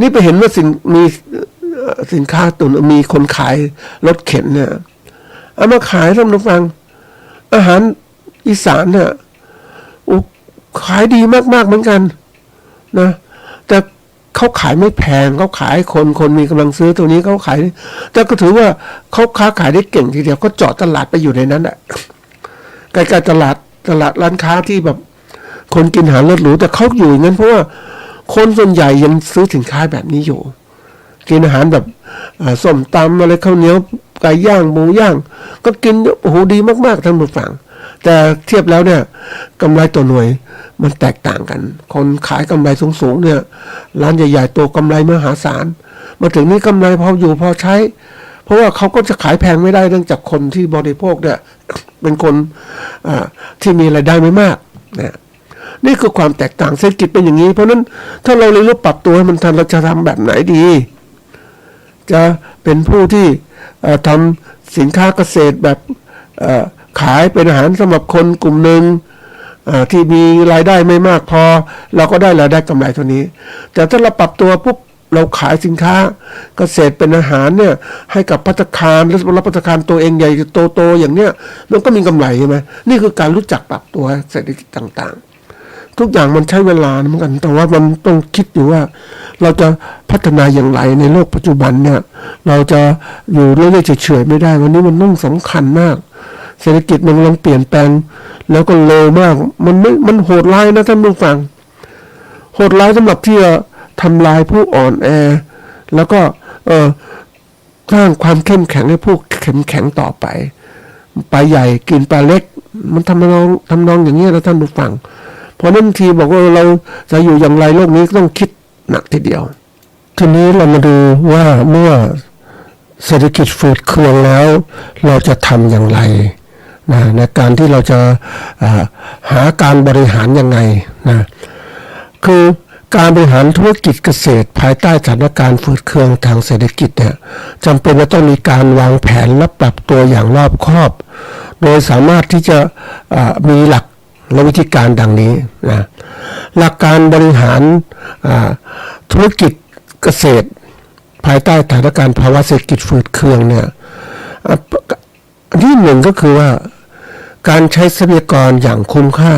นี่ไปเห็นว่ามีสินค้าตุนมีคนขายรถเข็นเนี่ยเอามาขายท่านผู้ฟังอาหารอีสานเนี่ยขายดีมากๆเหมือนกันนะแต่เขาขายไม่แพงเขาขายคนมีกำลังซื้อตัวนี้เขาขายแต่ก็ถือว่าเขาค้าขายได้เก่งทีเดียวก็เจาะตลาดไปอยู่ในนั้นแหละใกล้ๆตลาดร้านค้าที่แบบคนกินอาหารรสหรูแต่เขาอยู่อย่างนั้นเพราะว่าคนส่วนใหญ่ยังซื้อสินค้าแบบนี้อยู่กินอาหารแบบส้มตำอะไรข้าวเหนียวไก่ย่างหมูย่างก็กินโอ้โหดีมากๆท่านผู้ฟังแต่เทียบแล้วเนี่ยกำไรตัวหน่วยมันแตกต่างกันคนขายกำไรสูงๆเนี่ยร้านใหญ่ๆตัวกำไรมหาศาลมาถึงนี้กำไรพออยู่พอใช้เพราะว่าเขาก็จะขายแพงไม่ได้เนื่องจากคนที่บริโภคเนี่ยเป็นคนที่มีรายได้ไม่มากนะนี่คือความแตกต่างเศรษฐกิจเป็นอย่างนี้เพราะนั้นถ้าเราเรียนรู้ปรับตัวให้มันทันเราจะทำแบบไหนดีจะเป็นผู้ที่ทำสินค้าเกษตรแบบขายเป็นอาหารสำหรับคนกลุ่มหนึ่งที่มีรายได้ไม่มากพอเราก็ได้รายได้กำไรเท่านี้แต่ถ้าเราปรับตัวปุ๊บเราขายสินค้าเกษตรเป็นอาหารเนี่ยให้กับภัตตาคารและรับภัตตาคารตัวเองใหญ่โตอย่างเนี้ยมันก็มีกำไรใช่ไหมนี่คือการรู้จักปรับตัวเศรษฐกิจต่างๆทุกอย่างมันใช้เวลาเหมือนกันแต่ว่ามันต้องคิดอยู่ว่าเราจะพัฒนาอย่างไรในโลกปัจจุบันเนี่ยเราจะอยู่เรื่อยๆเฉยๆไม่ได้วันนี้มันต้องสำคัญมากเศรษฐกิจมันกำลังเปลี่ยนแปลงแล้วก็เร็วมากมันโหดร้ายนะท่านผู้ฟังโหดร้ายสำหรับที่จะทำลายผู้อ่อนแอแล้วก็สร้างความเข้มแข็งให้ผู้เข้มแข็งต่อไปปลาใหญ่กินปลาเล็กมันทำนองอย่างนี้นะท่านผู้ฟังเพราะนั้นทีบอกว่าเราจะอยู่อย่างไรโลกนี้ต้องคิดหนักทีเดียวทีนี้เรามาดูว่าเมื่อเศรษฐกิจฝืดเคืองแล้วเราจะทำอย่างไรนะในการที่เราจะหาการบริหารยังไงนะคือการบริหารธุรกิจเกษตรภายใต้สถานการณ์ฝืดเคืองทางเศรษฐกิจเนี่ยจำเป็นจะต้องมีการวางแผนและปรับตัวอย่างรอบคอบโดยสามารถที่จะมีหลักและวิธีการดังนี้นะหลักการบริหารธุรกิจเกษตรภายใต้สถานการณ์ภาวะเศรษฐกิจฝืดเคืองเนี่ยอันที่หนึ่งก็คือว่าการใช้ทรัพยากรอย่างคุ้มค่า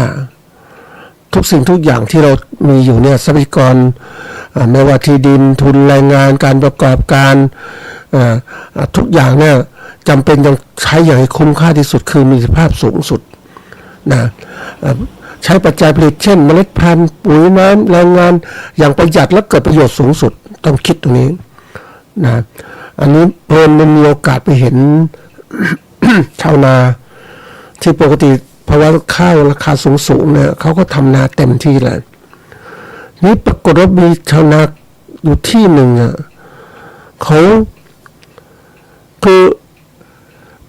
ทุกสิ่งทุกอย่างที่เรามีอยู่เนี่ยทรัพยากรไม่ว่าที่ดินทุนแรงงานการประกอบการทุกอย่างเนี่ยจำเป็นต้องใช้อย่างคุ้มค่าที่สุดคือมีประสิทธิภาพสูงสุดนะใช้ปัจจัยผลิตเช่นเมล็ดพันธุ์ปุ๋ยน้ำแรงงานอย่างประหยัดและเกิดประโยชน์สูงสุดต้องคิดตรงนี้นะอันนี้เพิ่มมันมีโอกาสไปเห็น ชาวนาที่ปกติเพราะว่าข้าวราคาสูงเนี่ยเขาก็ทำนาเต็มที่เลยนี่ปรากฏว่ามีชาวนาอยู่ที่หนึ่งเข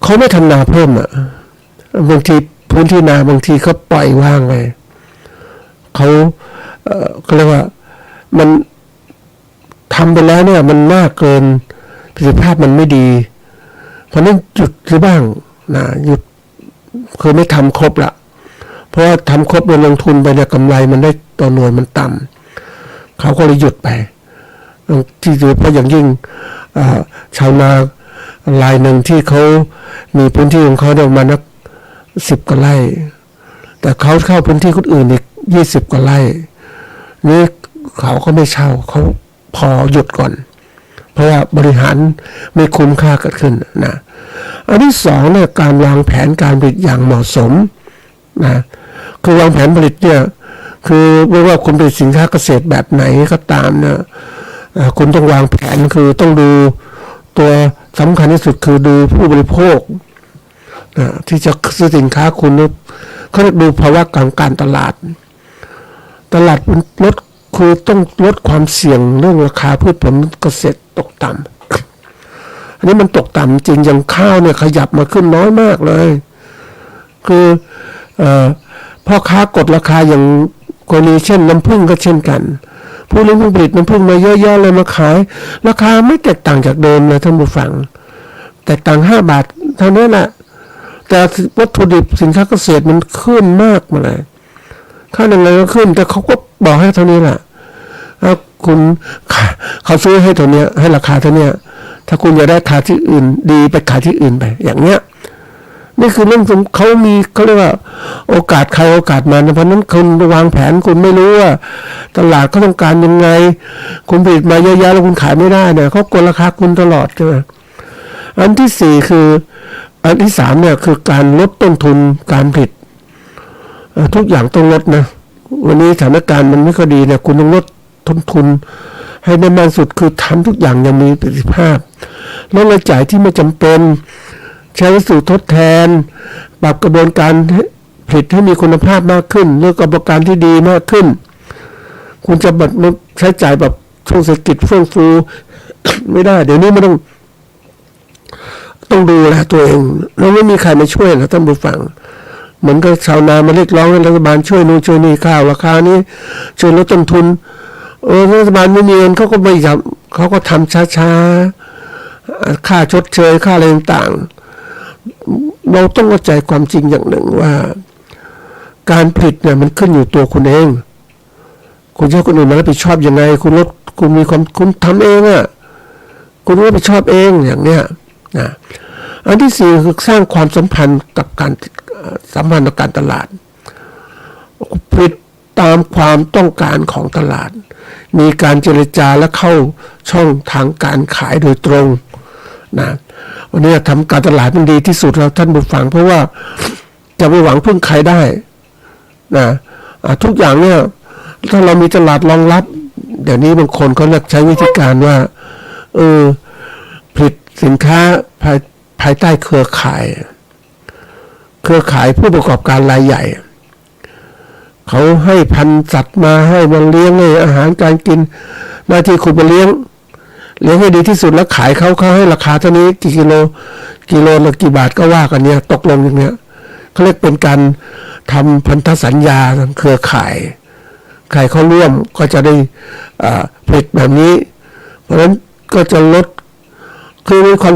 าไม่ทำนาเพิ่มบางทีพื้นที่นาบางทีเขาปล่อยว่างไปเขาเรียกว่ามันทำไปแล้วเนี่ยมันมากเกินประสิทธิภาพมันไม่ดีเพราะนั้นหยุดหรือบ้างนะหยุดคือไม่ทำครบละเพราะว่าทำครบโดยลงทุนไปเนี่ยกำไรมันได้ต่อหน่วยมันต่ำเขาก็เลยหยุดไปที่โดยเฉพาะอย่างยิ่งชาวนารายหนึ่งที่เขามีพื้นที่ของเขาได้ประมาณนัก10 กว่าไร่แต่เขาเข้าพื้นที่คนอื่นอีก20 กว่าไร่นี่เขาก็ไม่เช่าเขาพอหยุดก่อนเพราะว่าบริหารไม่คุ้มค่าเกิดขึ้นนะอันที่สองเนี่ยการวางแผนการผลิตอย่างเหมาะสมนะคือวางแผนผลิตเนี่ยคือไม่ว่าคุณผลิตสินค้าเกษตรแบบไหนก็ตามเนี่ยคุณต้องวางแผนคือต้องดูตัวสำคัญที่สุดคือดูผู้บริโภคที่จะซื้อสินค้าคุณเขาเรียกดูภาวะการตลาดลดคือต้องลดความเสี่ยงเรื่องราคาพืชผลเกษตรตกต่ำอันนี้มันตกต่ำจริงอย่างข้าวเนี่ยขยับมาขึ้นน้อยมากเลยคือพ่อค้ากดราคาอย่างกรณีเช่นน้ำผึ้งก็เช่นกันผู้เลี้ยงผู้ผลิตน้ำผึ้งมาเยอะแยะเลยมาขายราคาไม่แตกต่างจากเดิมเลยท่านผู้ฟังแตกต่าง5 บาทเท่านั้นแหละแต่วัตถุดิบสินค้าเกษตรมันขึ้นมากมาเลย ค่าแรงงานก็ขึ้นแต่เขาก็บอกให้เท่านี้แหละถ้าคุณเขาซื้อให้เท่านี้ให้ราคาเท่านี้ถ้าคุณอยากได้ราคาที่อื่นดีไปขายที่อื่นไปอย่างเนี้ยนี่คือเรื่องเขามีเขาเรียกว่าโอกาสใครโอกาสมันเพราะนั้นคุณวางแผนคุณไม่รู้ว่าตลาดเขาต้องการยังไงคุณผลิตมาเยอะแยะแล้วคุณขายไม่ได้เนี่ยเขากดราคาคุณตลอดใช่ไหมอันที่สี่คืออันที่สามเนี่ยคือการลดต้นทุนการผลิตทุกอย่างต้องลดนะวันนี้สถานการณ์มันไม่ค่อยดีเนี่ยคุณต้องลดต้นทุนให้ได้มากสุดคือทำทุกอย่างอย่างมีประสิทธิภาพลดรายจ่ายที่ไม่จำเป็นใช้วัสดุทดแทนปรับกระบวนการผลิตให้มีคุณภาพมากขึ้นเลือกกระบวนการที่ดีมากขึ้นคุณจะแบบใช้จ่ายแบบช่วงเศรษฐกิจเฟื่องฟู ไม่ได้เดี๋ยวนี้มันต้องดูแลตัวเองแล้วไม่มีใครมาช่วยนะท่านผู้ฟังเหมือนกับชาวนามาเรียกร้องให้รัฐบาลช่วยนู่นช่วยนี่ข้าวราคานี้ช่วยลดต้นทุนรัฐบาลไม่มีเงินเขาก็ไม่ทำเขาก็ทำช้าๆค่าชดเชยค่าอะไรต่างๆเราต้องเข้าใจความจริงอย่างหนึ่งว่าการผลิตเนี่ยมันขึ้นอยู่ตัวคุณเองคุณจะให้คนอื่นมารับผิดชอบยังไงคุณมีความคุณทำเองอ่ะคุณรับผิดชอบเองอย่างเนี้ยนะอันที่สี่คือสร้างความสัมพันธ์กับการตลาดผลิตตามความต้องการของตลาดมีการเจรจาและเข้าช่องทางการขายโดยตรงนะวันนี้ทำการตลาดมันดีที่สุดแล้วท่านผู้ฟังเพราะว่าจะไปหวังพึ่งใครได้นะทุกอย่างเนี่ยถ้าเรามีตลาดรองรับเดี๋ยวนี้บางคนเขาเลือกใช้วิธีการว่าผลิตสินค้าภายใต้เครือข่ายผู้ประกอบการรายใหญ่เขาให้พันธุ์สัตว์มาให้มันเลี้ยงให้อาหารการกินหน้าที่คุณมาเลี้ยงให้ดีที่สุดแล้วขายเขาให้ราคาเท่านี้กี่กิโลละกี่บาทก็ว่ากันเนี่ยตกลงอย่างเนี้ยเขาเรียกเป็นการทำพันธสัญญาเครือข่ายใครเขาร่วมก็จะได้ผลิตแบบนี้เพราะฉะนั้นก็จะลดคือมีความ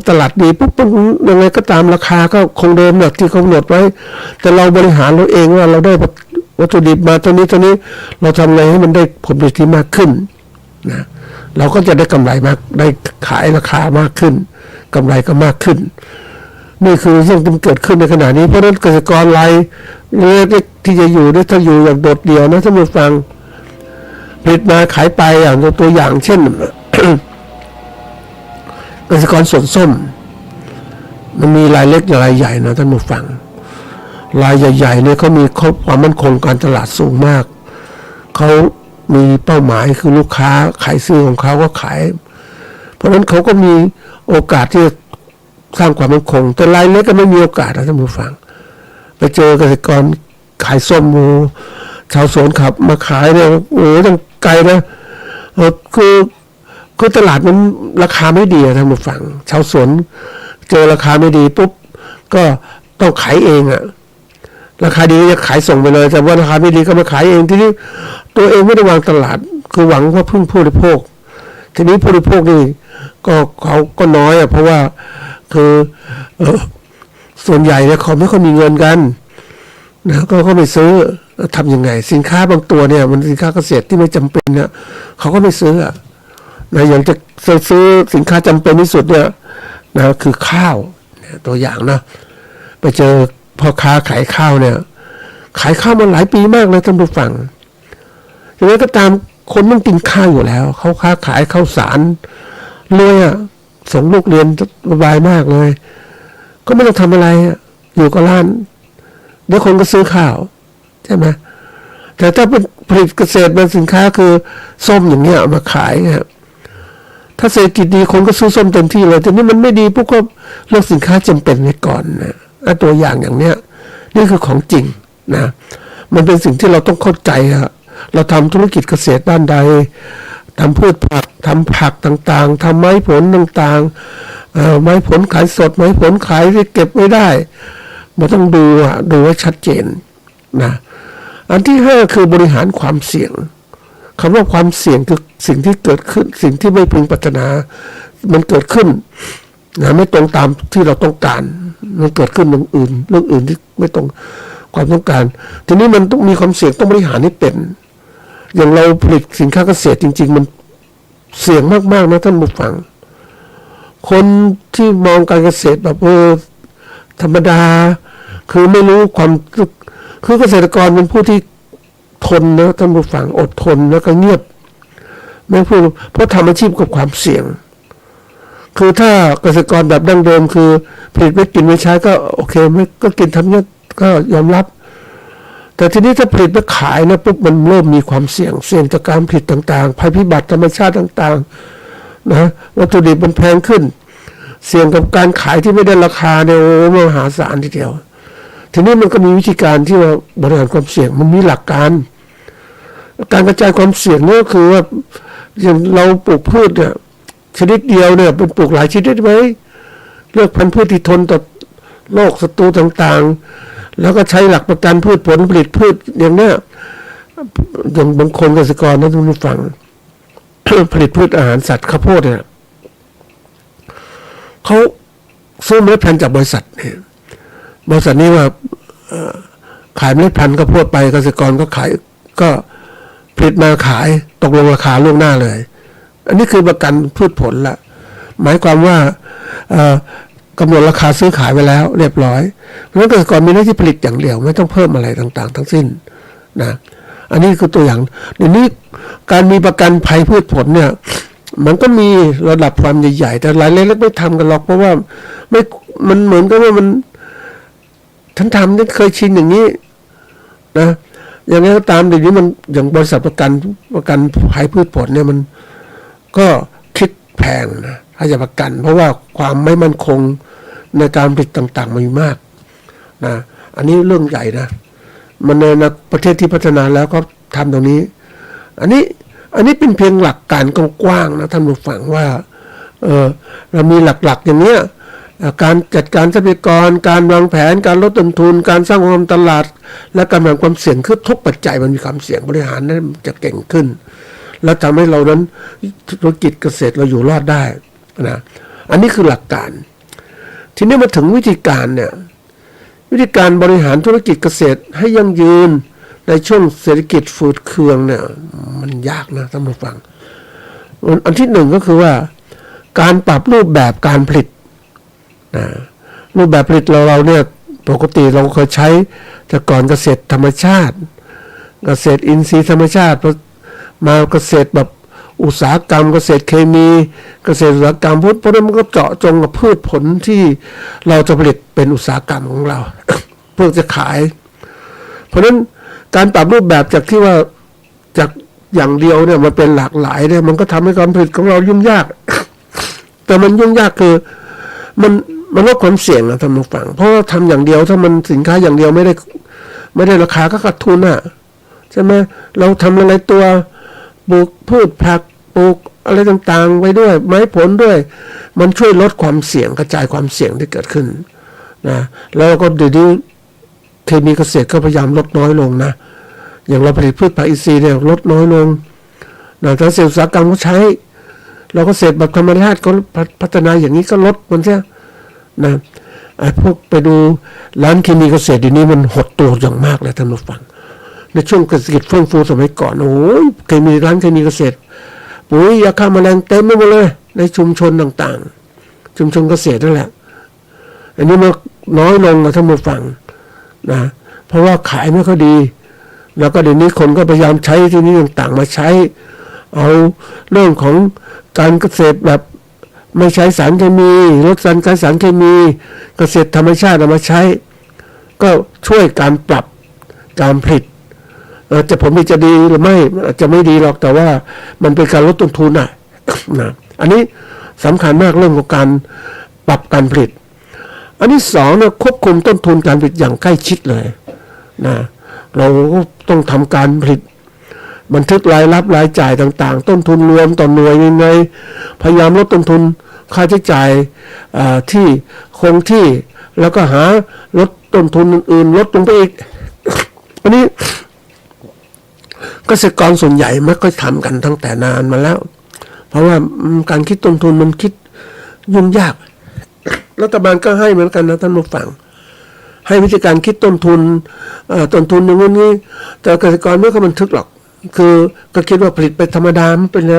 ตลาดดีปุ๊บยังไงก็ตามราคาก็คงเดิมแบบที่เขากำหนดไว้แต่เราบริหารเราเองว่าเราได้วัตถุดิบมาตัวนี้เราทำไงให้มันได้ผลผลิตที่มากขึ้นนะเราก็จะได้กำไรมากได้ขายราคามากขึ้นกำไรก็มากขึ้นนี่คือสิ่งที่เกิดขึ้นในขณะนี้เพราะฉะนั้นเกษตรกรรายเล็กที่จะอยู่ได้ถ้าอยู่อย่างโดดเดี่ยวนะท่านผู้ฟังผลิตมาขายไปอย่างตัวอย่างเช่น เกษตรกรสวนส้มมันมีรายเล็กรายใหญ่นะท่านผู้ฟังรายใหญ่ๆเนี่ยเขามีความมั่นคงการตลาดสูงมากเขามีเป้าหมายคือลูกค้าขายซื้อของเขาก็ขายเพราะฉะนั้นเขาก็มีโอกาสที่จะสร้างความมั่นคงแต่รายเล็กก็ไม่มีโอกาสนะท่านผู้ฟังไปเจอเกษตรกรขายส้มชาวสวนขับมาขายเนี่ยต้องไกลนะคือตลาดมันราคาไม่ดีท่านผู้ฟังชาวสวนเจอราคาไม่ดีปุ๊บก็ต้องขายเองอะราคาดีจะขายส่งไปเลยแต่ว่าราคาไม่ดีก็มาขายเองทีนี้ตัวเองไม่ได้วางตลาดคือหวังว่าพึ่งผู้บริโภคทีนี้ผู้บริโภคนี่ก็เขาก็น้อยเพราะว่าคือส่วนใหญ่เนี่ยเขาไม่ค่อยมีเงินกันนะก็ไม่ซื้อทำยังไงสินค้าบางตัวเนี่ยมันสินค้าเกษตรที่ไม่จำเป็นเนี่ยเขาก็ไม่ซื้อนะอย่างจะซื้อสินค้าจำเป็นที่สุดเนี่ยนะคือข้าวตัวอย่างนะไปเจอพ่อค้าขายข้าวเนี่ยขายข้าวมาหลายปีมากเลยท่านผู้ฟังอย่างไรก็ตามคนต้องกินข้าวอยู่แล้วเขาค้าขายข้าวสารรวยส่งลูกเรียนสบายมากเลยก็ไม่ต้องทำอะไรอยู่กับร้านเดี๋ยวคนก็ซื้อข้าวใช่ไหมแต่ถ้าเป็นผลิตเกษตรเป็นสินค้าคือส้มอย่างเงี้ยมาขายเนี่ยถ้าเศรษฐกิจดีคนก็ซื้อส้มเต็มที่เลยแต่นี่มันไม่ดีพวกก็เลือกสินค้าจำเป็นไว้ก่อนนะตัวอย่างอย่างเนี้ยนี่คือของจริงนะมันเป็นสิ่งที่เราต้องเข้าใจเราทำธุรกิจเกษตรด้านใดทำพืชผักทำผักต่างๆทำไม้ผลต่างๆไม้ผลขายสดไม้ผลขายที่เก็บไว้ได้มันต้องดูให้ชัดเจนนะอันที่ห้าคือบริหารความเสี่ยงคำว่าความเสี่ยงคือสิ่งที่เกิดขึ้นสิ่งที่ไม่พึงปรารถนามันเกิดขึ้นนะไม่ตรงตามที่เราต้องการมันเกิดขึ้นเรื่องอื่นที่ไม่ตรง ความต้องการทีนี้มันต้องมีความเสี่ยงต้องบริหารให้เป็นอย่างเราผลิตสินค้าเกษตรจริงๆมันเสี่ยงมากๆนะท่านผู้ฟังคนที่มองการเกษตรแบบธรรมดาคือไม่รู้ความคือเกษตรกรเป็นผู้ที่ทนนะท่านผู้ฟังอดทนแล้วก็เงียบไม่พูดเพราะทำอาชีพกับความเสี่ยงคือถ้าเกษตรกรแบบดั้งเดิมคือผลิตไม่กินไม่ใช้ก็โอเคไม่ก็กินทำเนี้ยก็ยอมรับแต่ทีนี้ถ้าผลิตไปขายนะปุ๊บมันเริ่มมีความเสี่ยงจากการผลิตต่างๆภัยพิบัติธรรมชาติต่างๆนะวัตถุดิบมันแพงขึ้นเสี่ยงกับการขายที่ไม่ได้ราคาเนี่ยโอ้มหาศาลทีเดียวทีนี้มันก็มีวิธีการที่ว่าบริหารความเสี่ยงมันมีหลักการกระจายความเสี่ยงนี่ก็คือว่าอย่างเราปลูกพืชเนี่ยชนิดเดียวเนี่ยเป็นปลูกหลายชนิดไว้เลือกพันธุ์พืชที่ทนต่อโรคศัตรูต่างๆแล้วก็ใช้หลักประกันพืชผลผลิตพืชอย่างเนี้ยอย่างบางคนเกษตรกรนะท่านผู้ฟัง ผลิตพืชอาหารสัตว์ข้าวโพดเนี่ยเขาซื้อเมล็ดพันธุ์จากบริษัทเนี่ยบริษัทนี้ว่าขายเมล็ดพันธุ์ข้าวโพดไปเกษตรกรก็ขายก็ผลิตมาขายตกลงราคาล่วงหน้าเลยอันนี้คือประกันพืชผลละหมายความว่ากำหนดราคาซื้อขายไว้แล้วเรียบร้อยเพราะฉะนั้นเกษตรกรมีหน้าที่ผลิตอย่างเดียวไม่ต้องเพิ่มอะไรต่างๆทั้งสิ้นนะอันนี้คือตัวอย่างเดี๋ยวนี้การมีประกันภัยพืชผลเนี่ยมันก็มีระดับความใหญ่ๆแต่รายเล็กๆไม่ทำกันหรอกเพราะว่าไม่มันเหมือนกับว่ามันท่านทำนี่เคยชินอย่างนี้นะอย่างนี้ก็ตามเดี๋ยวนี้มันอย่างบริษัทประกันภัยพืชผลเนี่ยมันก็คิดแพงนะถ้าจะประกันเพราะว่าความไม่มั่นคงในการผลิตต่างๆมีมากนะอันนี้เรื่องใหญ่นะมันในประเทศที่พัฒนาแล้วก็ทำตรงนี้อันนี้เป็นเพียงหลักการกว้างๆนะท่านผู้ฟังว่าเรามีหลักๆอย่างเนี้ยการจัดการทรัพยากรการวางแผนการลดต้นทุนการสร้างความตลาดและการแบ่งความเสี่ยงคือทุกปัจจัยมันมีความเสี่ยงบริหารนั้นจะเก่งขึ้นแล้วทำให้เรานั้นธุรกิจเกษตรเราอยู่รอดได้นะอันนี้คือหลักการทีนี้มาถึงวิธีการเนี่ยวิธีการบริหารธุรกิจเกษตรให้ยั่งยืนในช่วงเศรษฐกิจฝืดเคืองเนี่ยมันยากนะท่านผู้ฟังอันที่หนึ่งก็คือว่าการปรับรูปแบบการผลิตนะรูปแบบผลิตเราเนี่ยปกติเราเคยใช้แต่ก่อนเกษตรธรรมชาติเกษตรอินทรีย์ธรรมชาติมาเกษตรแบบอุตสาหกรรมเกษตรเคมีเกษตรอุตสาหกรรมเพราะนั้นมันก็เจาะจงกับพืชผลที่เราจะผลิตเป็นอุตสาหกรรมของเรา เพื่อจะขายเพราะฉะนั้นการปรับรูปแบบจากที่ว่าจากอย่างเดียวเนี่ยมันเป็นหลากหลายเนี่ยมันก็ทำให้การผลิตของเรายุ่งยาก แต่มันยุ่งยากคือมันลดความเสี่ยงนะท่านผู้ฟังเพราะว่าทำอย่างเดียวถ้ามันสินค้าอย่างเดียวไม่ได้ราคาก็ขาดทุนอ่ะใช่ไหมเราทำอะไรตัวปลูกพืชผักปลูกอะไรต่างๆไว้ด้วยไม้ผลด้วยมันช่วยลดความเสี่ยงกระจายความเสี่ยงที่เกิดขึ้นนะแล้วก็เดี๋ยวนี้เคมีเกษตรก็พยายามลดน้อยลงนะอย่างเราผลิตพืชผักอินทรีย์เนี่ยลดน้อยลงนะแต่เกษตรอุตสาหกรรมก็ใช้เราก็เกษตรแบบธรรมชาติก็พัฒนาอย่างนี้ก็ลดมันใช่นะพวกไปดูร้านเคมีเกษตรเดี๋ยวนี้มันหดตัวอย่างมากเลยท่านผู้ฟังในช่วงเศรษฐกิจเฟื่องฟูสมัยก่อนโอ้ยร้านเคมีเกษตรปุ๋ยยาฆ่าแมลงเต็มไปหมดเลยในชุมชนต่างๆชุมชนเกษตรนั่นแหละอันนี้มันน้อยลงนะท่านผู้ฟังนะเพราะว่าขายไม่ค่อยดีแล้วก็เดี๋ยวนี้คนก็พยายามใช้ที่นี้ต่างๆมาใช้เอาเรื่องของการเกษตรแบบไม่ใช้สารเคมีลดการใช้สารเคมีเกษตรธรรมชาติเอามาใช้ก็ช่วยการปรับการผลิตจะผลจะดีหรือไม่อาจจะไม่ดีหรอกแต่ว่ามันเป็นการลดต้นทุนนะอันนี้สำคัญมากเรื่องของการปรับการผลิตอันที่สองนะควบคุมต้นทุนการผลิตอย่างใกล้ชิดเลยนะเราก็ต้องทำการผลิตบันทึกรายรับรายจ่ายต่างๆต้นทุนรวมต่อหน่วยยังไงพยายามลดต้นทุนค่าใช้จ่ายที่คงที่แล้วก็หาลดต้นทุนอื่นๆลดลงไปอีก อันนี้เกษตรกรส่วนใหญ่ไม่ค่อยทำกันตั้งแต่นานมาแล้วเพราะว่าการคิดต้นทุนมันคิดยุ่งยากรัฐบาลก็ให้เหมือนกันนะท่านผู้ฟัง ให้วิธีการคิดต้นทุนอย่างนี้แต่เกษตรกรไม่ก็บันทึกหรอกคือก็คิดว่าผลิตไปธรรมดาไม่เป็นไร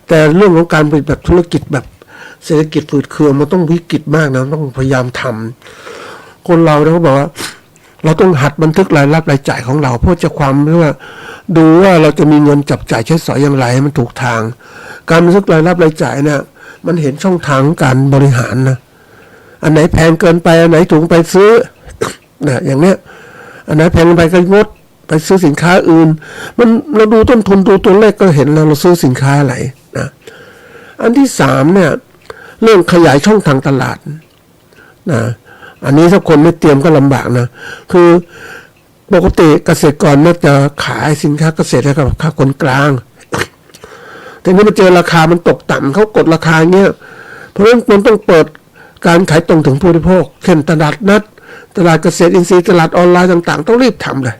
แต่เรื่องของการผลิตแบบธุรกิจแบบเศรษฐกิจฝืดเคืองมันต้องวิกฤตมากนะต้องพยายามทำคนเราเขาบอกว่าเราต้องหัดบันทึกรายรับรายจ่ายของเราเพื่อจะความเรียกว่าดูว่าเราจะมีเงินจับจ่ายใช้สอยอย่างไรให้มันถูกทางการบันทึกรายรับรายจ่ายเนี่ยมันเห็นช่องทางการบริหารนะอันไหนแพงเกินไปอันไหนถูกไปซื้อนะอย่างเนี้ยอันไหนแพงไปก็งดไปซื้อสินค้าอื่นมันเราดูต้นทุนดูตัวเลขก็เห็นแล้วเราซื้อสินค้าอะไรนะอันที่สามเนี่ยเรื่องขยายช่องทางตลาดนะอันนี้ถ้าคนไม่เตรียมก็ลำบากนะคือปกติเกษตรกรน่าจะขายสินค้าเกษตรให้กับค่าคนกลางแต่นี่มาเจอราคามันตกต่ำเขากดราคาเงี้ยเพราะฉะนั้นมันต้องเปิดการขายตรงถึงผู้บริโภคเช่นตลาดนัดตลาดเกษตรอินทรีย์ตลาดออนไลน์ต่างๆต้องรีบทำเลย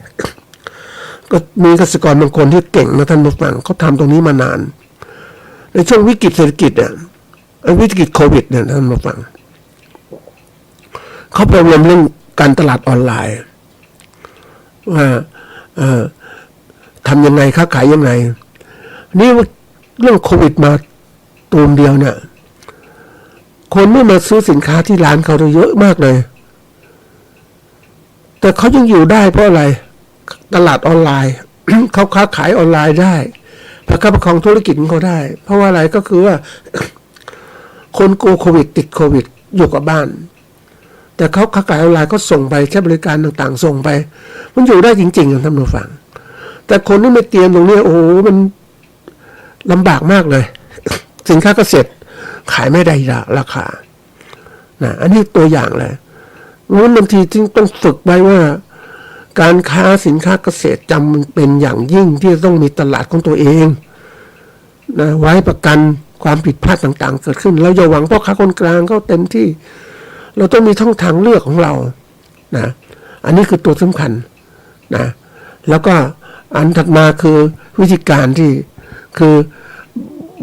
ก็มีเกษตรกรบางคนที่เก่งนะท่านผู้ฟังเขาทำตรงนี้มานานในช่วงวิกฤตเศรษฐกิจเนี่ยวิกฤตโควิดเนี่ยท่านผู้ฟังเขาไปเรียนเรื่องการตลาดออนไลน์ว่าทำยังไงค้าขายยังไงนี่เรื่องโควิดมาตูมเดียวเนี่ยคนไม่มาซื้อสินค้าที่ร้านเขาเยอะมากเลยแต่เขายังอยู่ได้เพราะอะไรตลาดออนไลน์ เขาค้าขายออนไลน์ได้ประคับประคองธุรกิจของเขาได้เพราะว่าอะไรก็คือว่า คนกลัวโควิดติดโควิดอยู่กับบ้านแต่เขาค้าขายออนไลน์ก็ส่งไปใช้บริการต่างๆส่งไปมันอยู่ได้จริงๆท่านผู้ฟังแต่คนที่ไม่เตรียมตรงนี้โอ้โหมันลำบากมากเลย สินค้าเกษตรขายไม่ได้ราคานะอันนี้ตัวอย่างเลยงั้นบางทีจึงต้องฝึกไว้ว่าการค้าสินค้าเกษตรจำเป็นอย่างยิ่งที่ต้องมีตลาดของตัวเองนะไว้ประกันความผิดพลาดต่างๆเกิดขึ้นเราอย่าหวังพ่อค้าคนกลางเขาเต็มที่เราต้องมีช่องทางเลือกของเรานะอันนี้คือตัวสำคัญนะแล้วก็อันถัดมาคือวิธีการที่คือ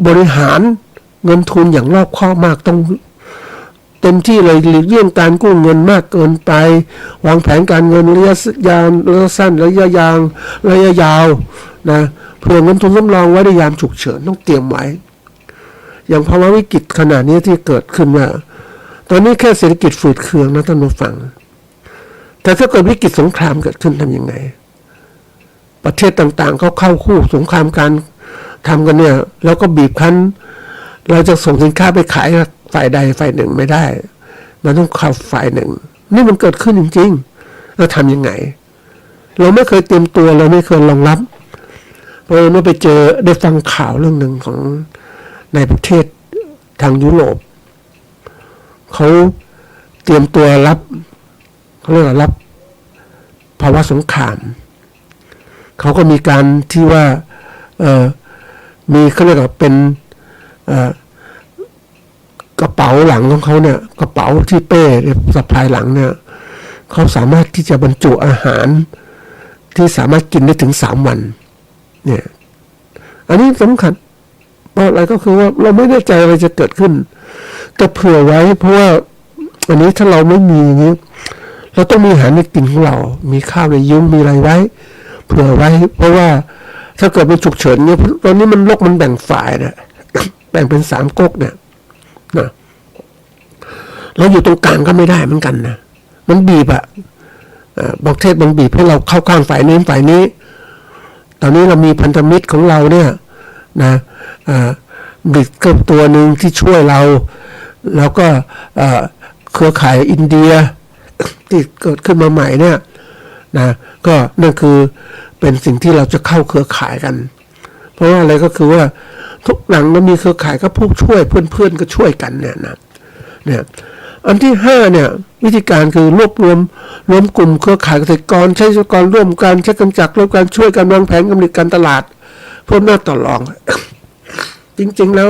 บริหารเงินทุนอย่างรอบคอบมากต้องเต็มที่เลยหลีกเลี่ยงการกู้เงินมากเกินไปวางแผนการเงินระยะยาวระยะสั้นระยะยาวนะเพื่อเงินทุนสำรองไว้ในยามฉุกเฉินต้องเตรียมไว้อย่างภาวะวิกฤตขนาดนี้ที่เกิดขึ้นว่าตอนนี้แค่เศรษฐกิจฝืดเคืองนะท่านผู้ฟังแต่ถ้าเกิดวิกฤตสงครามเกิดขึ้นทำยังไงประเทศต่างๆเขาเข้าคู่สงครามการทำกันเนี่ยแล้วก็บีบคั้นเราจะส่งสินค้าไปขายฝ่ายใดฝ่ายหนึ่งไม่ได้มันต้องเข้าฝ่ายหนึ่งนี่มันเกิดขึ้นจริงๆเราทำยังไงเราไม่เคยเตรียมตัวเราไม่เคยรองรับเพราะเมื่อไปเจอได้ฟังข่าวเรื่องหนึ่งของในประเทศทางยุโรปเขาเตรียมตัวรับเขาเรียกว่ารับภาวะสงครามเขาก็มีการที่ว่ามีเขาเรียกว่าเป็นกระเป๋าหลังของเขาเนี่ยกระเป๋าที่เป้สะพายหลังเนี่ยเขาสามารถที่จะบรรจุอาหารที่สามารถกินได้ถึง3 วันเนี่ยอันนี้สำคัญเพราะอะไรก็คือว่าเราไม่แน่ใจอะไรจะเกิดขึ้นก็เผื่อไว้เพราะว่าอันนี้ถ้าเราไม่มีอย่างนี้เราต้องมีอาหารในกินของเรามีข้าวในยุ้งมีอะไรไว้เผื่อไว้เพราะว่าถ้าเกิดเป็นฉุกเฉินเนี่ยตอนนี้มันโลกมันแบ่งฝ่ายนะ แบ่งเป็น3 ก๊กเนี่ยนะเราอยู่ตรงกลางก็ไม่ได้เหมือนกันนะมันบีบอะบางเทศบางบีบให้เราเข้าข้างฝ่ายนี้ฝ่ายนี้ตอนนี้เรามีพันธมิตรของเราเนี่ยนะบิดก็ตัวหนึ่งที่ช่วยเราแล้วก็เครือข่ายอินเดียที่เกิดขึ้นมาใหม่เนี่ยนะก็นั่นคือเป็นสิ่งที่เราจะเข้าเครือข่ายกันเพราะว่าอะไรก็คือว่าทุกหลังมันมีเครือข่ายก็พวกช่วยเพื่อนๆก็ช่วยกันเนี่ยนะเนี่ยอันที่5เนี่ยวิธีการคือรวบรวมกลุ่มเครือข่ายเกษตรกรใช้เกษตรกรร่วมกันใช้กำจัดร่วมกันช่วยกันวางแผนกำลังการตลาดเพื่อหน้าต่อรอง จริงๆแล้ว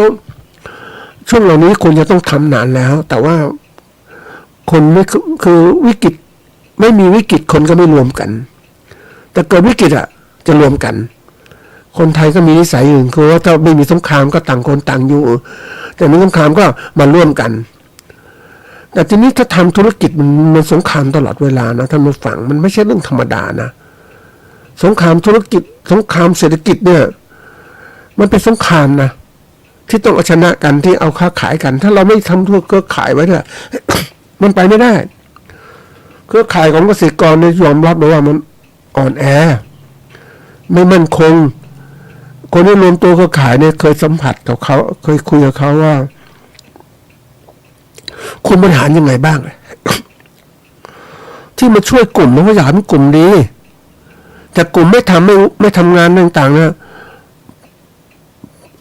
ช่วงเหล่านี้ควรจะต้องทำนานแล้วแต่ว่าคนไม่คือวิกฤตไม่มีวิกฤตคนก็ไม่รวมกันแต่เกิดวิกฤตอะจะรวมกันคนไทยก็มีนิสัยอื่นคือว่าถ้าไม่มีสงครามก็ต่างคนต่างอยู่แต่มีสงครามก็มาร่วมกัน แต่ทีนี้ถ้าทำธุรกิจมันสงครามตลอดเวลานะท่านผู้ฟังมันไม่ใช่เรื่องธรรมดานะสงครามธุรกิจสงครามเศรษฐกิจเนี่ยมันเป็นสงครามนะที่ต้องเอาชนะกันที่เอาค้าขายกันถ้าเราไม่ทำธุรกิจขายไว้เนี่ย มันไปไม่ได้เครือข่ายของเกษตรกรเนี่ยยอมรับเลยว่ามันอ่อนแอไม่มั่นคงคนที่รวมตัวเครือข่ายเนี่ยเคยสัมผัสกับเขาเคยคุยกับเขาว่าคุณบริหารยังไงบ้าง ที่มาช่วยกลุ่มเพราะอยากให้กลุ่มดีแต่กลุ่มไม่ทำงานต่างๆนะ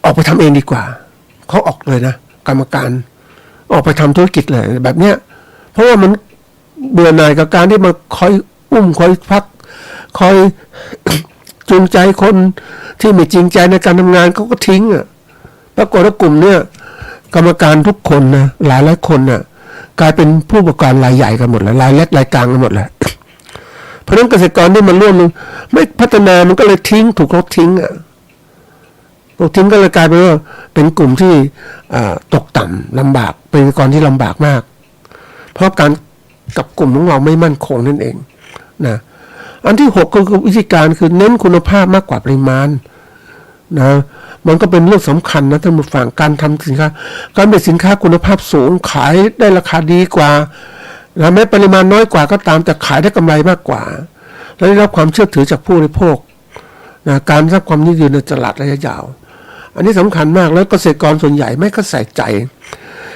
ออกไปทำเองดีกว่าเขาออกเลยนะกรรมการออกไปทำธุรกิจเลยแบบเนี้ยเพราะว่ามันเบื่อหน่ายกับการที่มาคอยคอยพักคอย จูงใจคนที่ไม่จริงใจในการทำงานเขาก็ทิ้งอ่ะปรากฏว่ากลุ่มเนี่ยกรรมการทุกคนนะหลายคนน่ะกลายเป็นผู้ประกอบการรายใหญ่กันหมดแล้วรายเล็กรายกลางกันหมดแล้ว เพราะฉะนั้นเกษตรกรที่มันร่วมไม่พัฒนามันก็เลยทิ้งถูกเขาทิ้งอ่ะถูกทิ้งก็เลยกลายเป็นว่าเป็นกลุ่มที่ตกต่ำลำบากเป็นเกษตรกรที่ลำบากมากเพราะการกับกลุ่มของเราไม่มั่นคงนั่นเองนะอันที่6ก็คือวิธีการคือเน้นคุณภาพมากกว่าปริมาณนะมันก็เป็นเรื่องสำคัญนะท่านผู้ฟังการทำสินค้าการเป็นสินค้าคุณภาพสูงขายได้ราคาดีกว่าและแม้ปริมาณน้อยกว่าก็ตามแต่ขายได้กำไรมากกว่าและได้รับความเชื่อถือจากผู้บริโภคนะการสร้างความยั่งยืนในตลาดระยะยาวอันนี้สำคัญมากแล้วเกษตรกรส่วนใหญ่ไม่ก็ใส่ใจ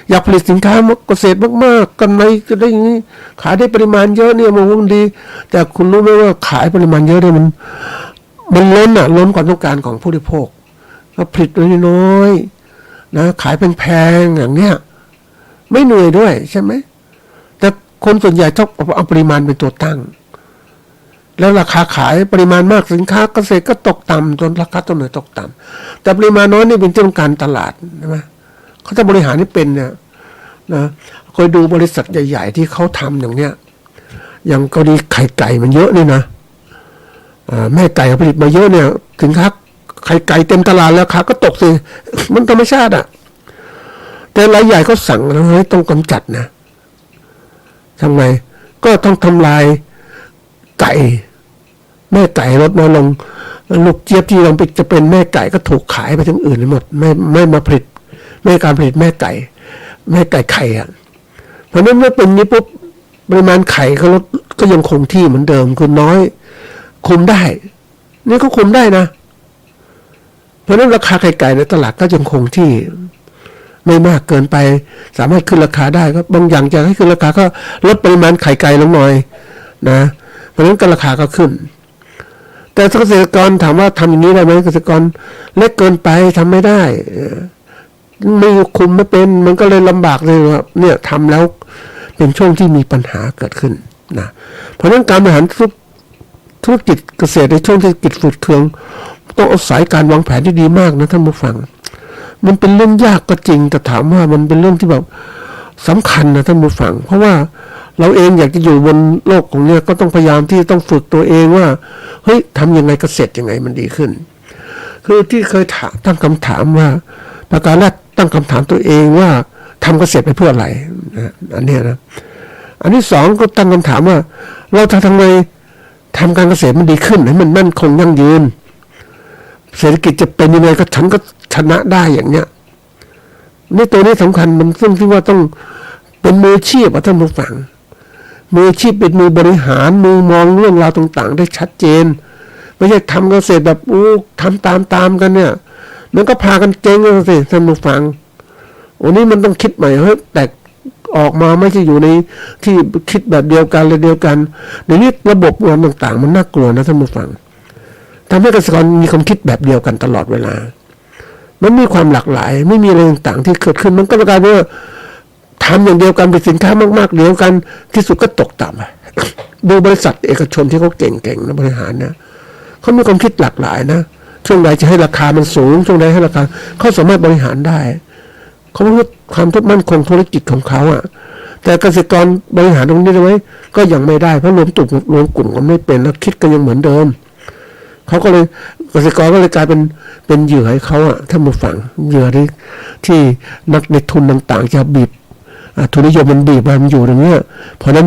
อยากผลิตสินค้าเกษตรมากๆกันในก็ได้อย่างนี้ขายได้ปริมาณเยอะเนี่ยมันดีแต่คุณรู้ไหมว่าขายปริมาณเยอะเนี่ยมันล้นความต้องการของผู้บริโภคก็ผลิตน้อยๆนะขายแพงๆอย่างเนี้ยไม่เหนื่อยด้วยใช่ไหมแต่คนส่วนใหญ่ชอบเอาปริมาณเป็นตัวตั้งแล้วราคาขายปริมาณมากสินค้าเกษตรก็ตกต่ำจนราคาต้นทุนตกต่ำแต่ปริมาณน้อยนี่เป็นที่ต้องการตลาดใช่ไหมเขาจะบริหารให้เป็นเนี่ยนะเคยดูบริษัทใหญ่ๆที่เขาทำอย่างเนี้ยอย่างกรณีไข่ไก่มันเยอะนี่นะแม่ไก่ผลิตมาเยอะเนี่ยสินค้าไข่ไก่เต็มตลาดแล้วราคาก็ตกสิมันธรรมชาติอ่ะแต่รายใหญ่ก็สั่งแล้วให้ต้องกำจัดนะทำไงก็ต้องทำลายไก่แม่ไก่ลดน้อยลงลูกเจี๊ยบที่เราจะเป็นแม่ไก่ก็ถูกขายไปทั้งอื่นหมดไม่มาผลิตไม่การผลิตแม่ไก่ไข่อ่ะเพราะนั้นเมื่อเป็นนี้ปุ๊บปริมาณไข่ก็ลดก็ยังคงที่เหมือนเดิมคือน้อยคุมได้นี่ก็คุมได้นะเพราะนั้นราคาไข่ไก่ในตลาดก็ยังคงที่ไม่มากเกินไปสามารถขึ้นราคาได้ก็บางอย่างจะให้ขึ้นราคาก็ลดปริมาณไข่ไก่ลงหน่อยนะเพราะฉะนั้นก็ราคาก็ขึ้นแต่เกษตรกรถามว่าทำอย่างนี้ได้ไหมเกษตรกรเล็กเกินไปทำไม่ได้ไม่คุมไม่เป็นมันก็เลยลำบากเลยว่าเนี่ยทำแล้วเป็นช่วงที่มีปัญหาเกิดขึ้นนะเพราะฉะนั้นการบริหารธุรกิจเกษตรในช่วงที่กิจฝืดเคืองต้องอาศัยการวางแผนที่ดีมากนะท่านผู้ฟังมันเป็นเรื่องยากก็จริงแต่ถามว่ามันเป็นเรื่องที่แบบสำคัญนะท่านผู้ฟังเพราะว่าเราเองอยากจะอยู่บนโลกของเนี่ยก็ต้องพยายามที่ต้องฝึกตัวเองว่าเฮ้ยทำยังไงเกษตรยังไงมันดีขึ้นคือที่เคยตั้งคำถามว่าประการแรกตั้งคำถามตัวเองว่าทำเกษตรไปเพื่ออะไรนะอันนี้นะอันที่สองก็ตั้งคำถามว่าเราจะทำไงทำการเกษตรมันดีขึ้นให้มันมั่นคงยั่งยืนเศรษฐกิจจะเป็นยังไงก็ฉันก็ชนะได้อย่างเนี้ยนี่ตัวนี้สำคัญมันซึ่งที่ว่าต้องเป็นมืออาชีพท่านผู้ฟังมืออาชีพเป็นมือบริหารมือมองเรื่องราวต่างๆได้ชัดเจนไม่ใช่ทำเกษตรแบบทำตามกันเนี่ยมันก็พากันเจ๊งกันสิท่านผู้ฟังโอ้นี่มันต้องคิดใหม่เฮ้ยแต่ออกมาไม่ใช่อยู่ในที่คิดแบบเดียวกันเลยเดียวกันเดี๋ยวนี้ระบบงานต่างๆมันน่ากลัวนะท่านผู้ฟังทำให้เกษตรกรมีความคิดแบบเดียวกันตลอดเวลามันมีความหลากหลายไม่มีอะไรต่างๆที่เกิดขึ้นมันก็กลายเป็นว่าทำอย่างเดียวกันเป็นสินค้ามากๆเดียวกันที่สุดก็ตกต่ำดูบริษัทเอกชนที่เขาเก่งๆนะบริหารนะเขามีความคิดหลากหลายนะช่วงใดจะให้ราคามันสูงช่วงใดให้ราคาเขาสามารถบริหารได้เขาเพื่อความมั่นคงธุรกิจของเขาอ่ะแต่เกษตรกรบริหารตรงนี้ได้ไหมก็ยังไม่ได้เพราะรวมกลุ่มกันไม่เป็นแล้วคิดกันยังเหมือนเดิมเขาก็เลยเกษตรกรก็เลยกลายเป็นเหยื่อให้เขาอ่ะถ้ามาฟังเหยื่อที่นักในทุนต่างๆจะบีบ ทุนนิยมมันบีบมันอยู่ตรงเนี้ยเพราะนั้น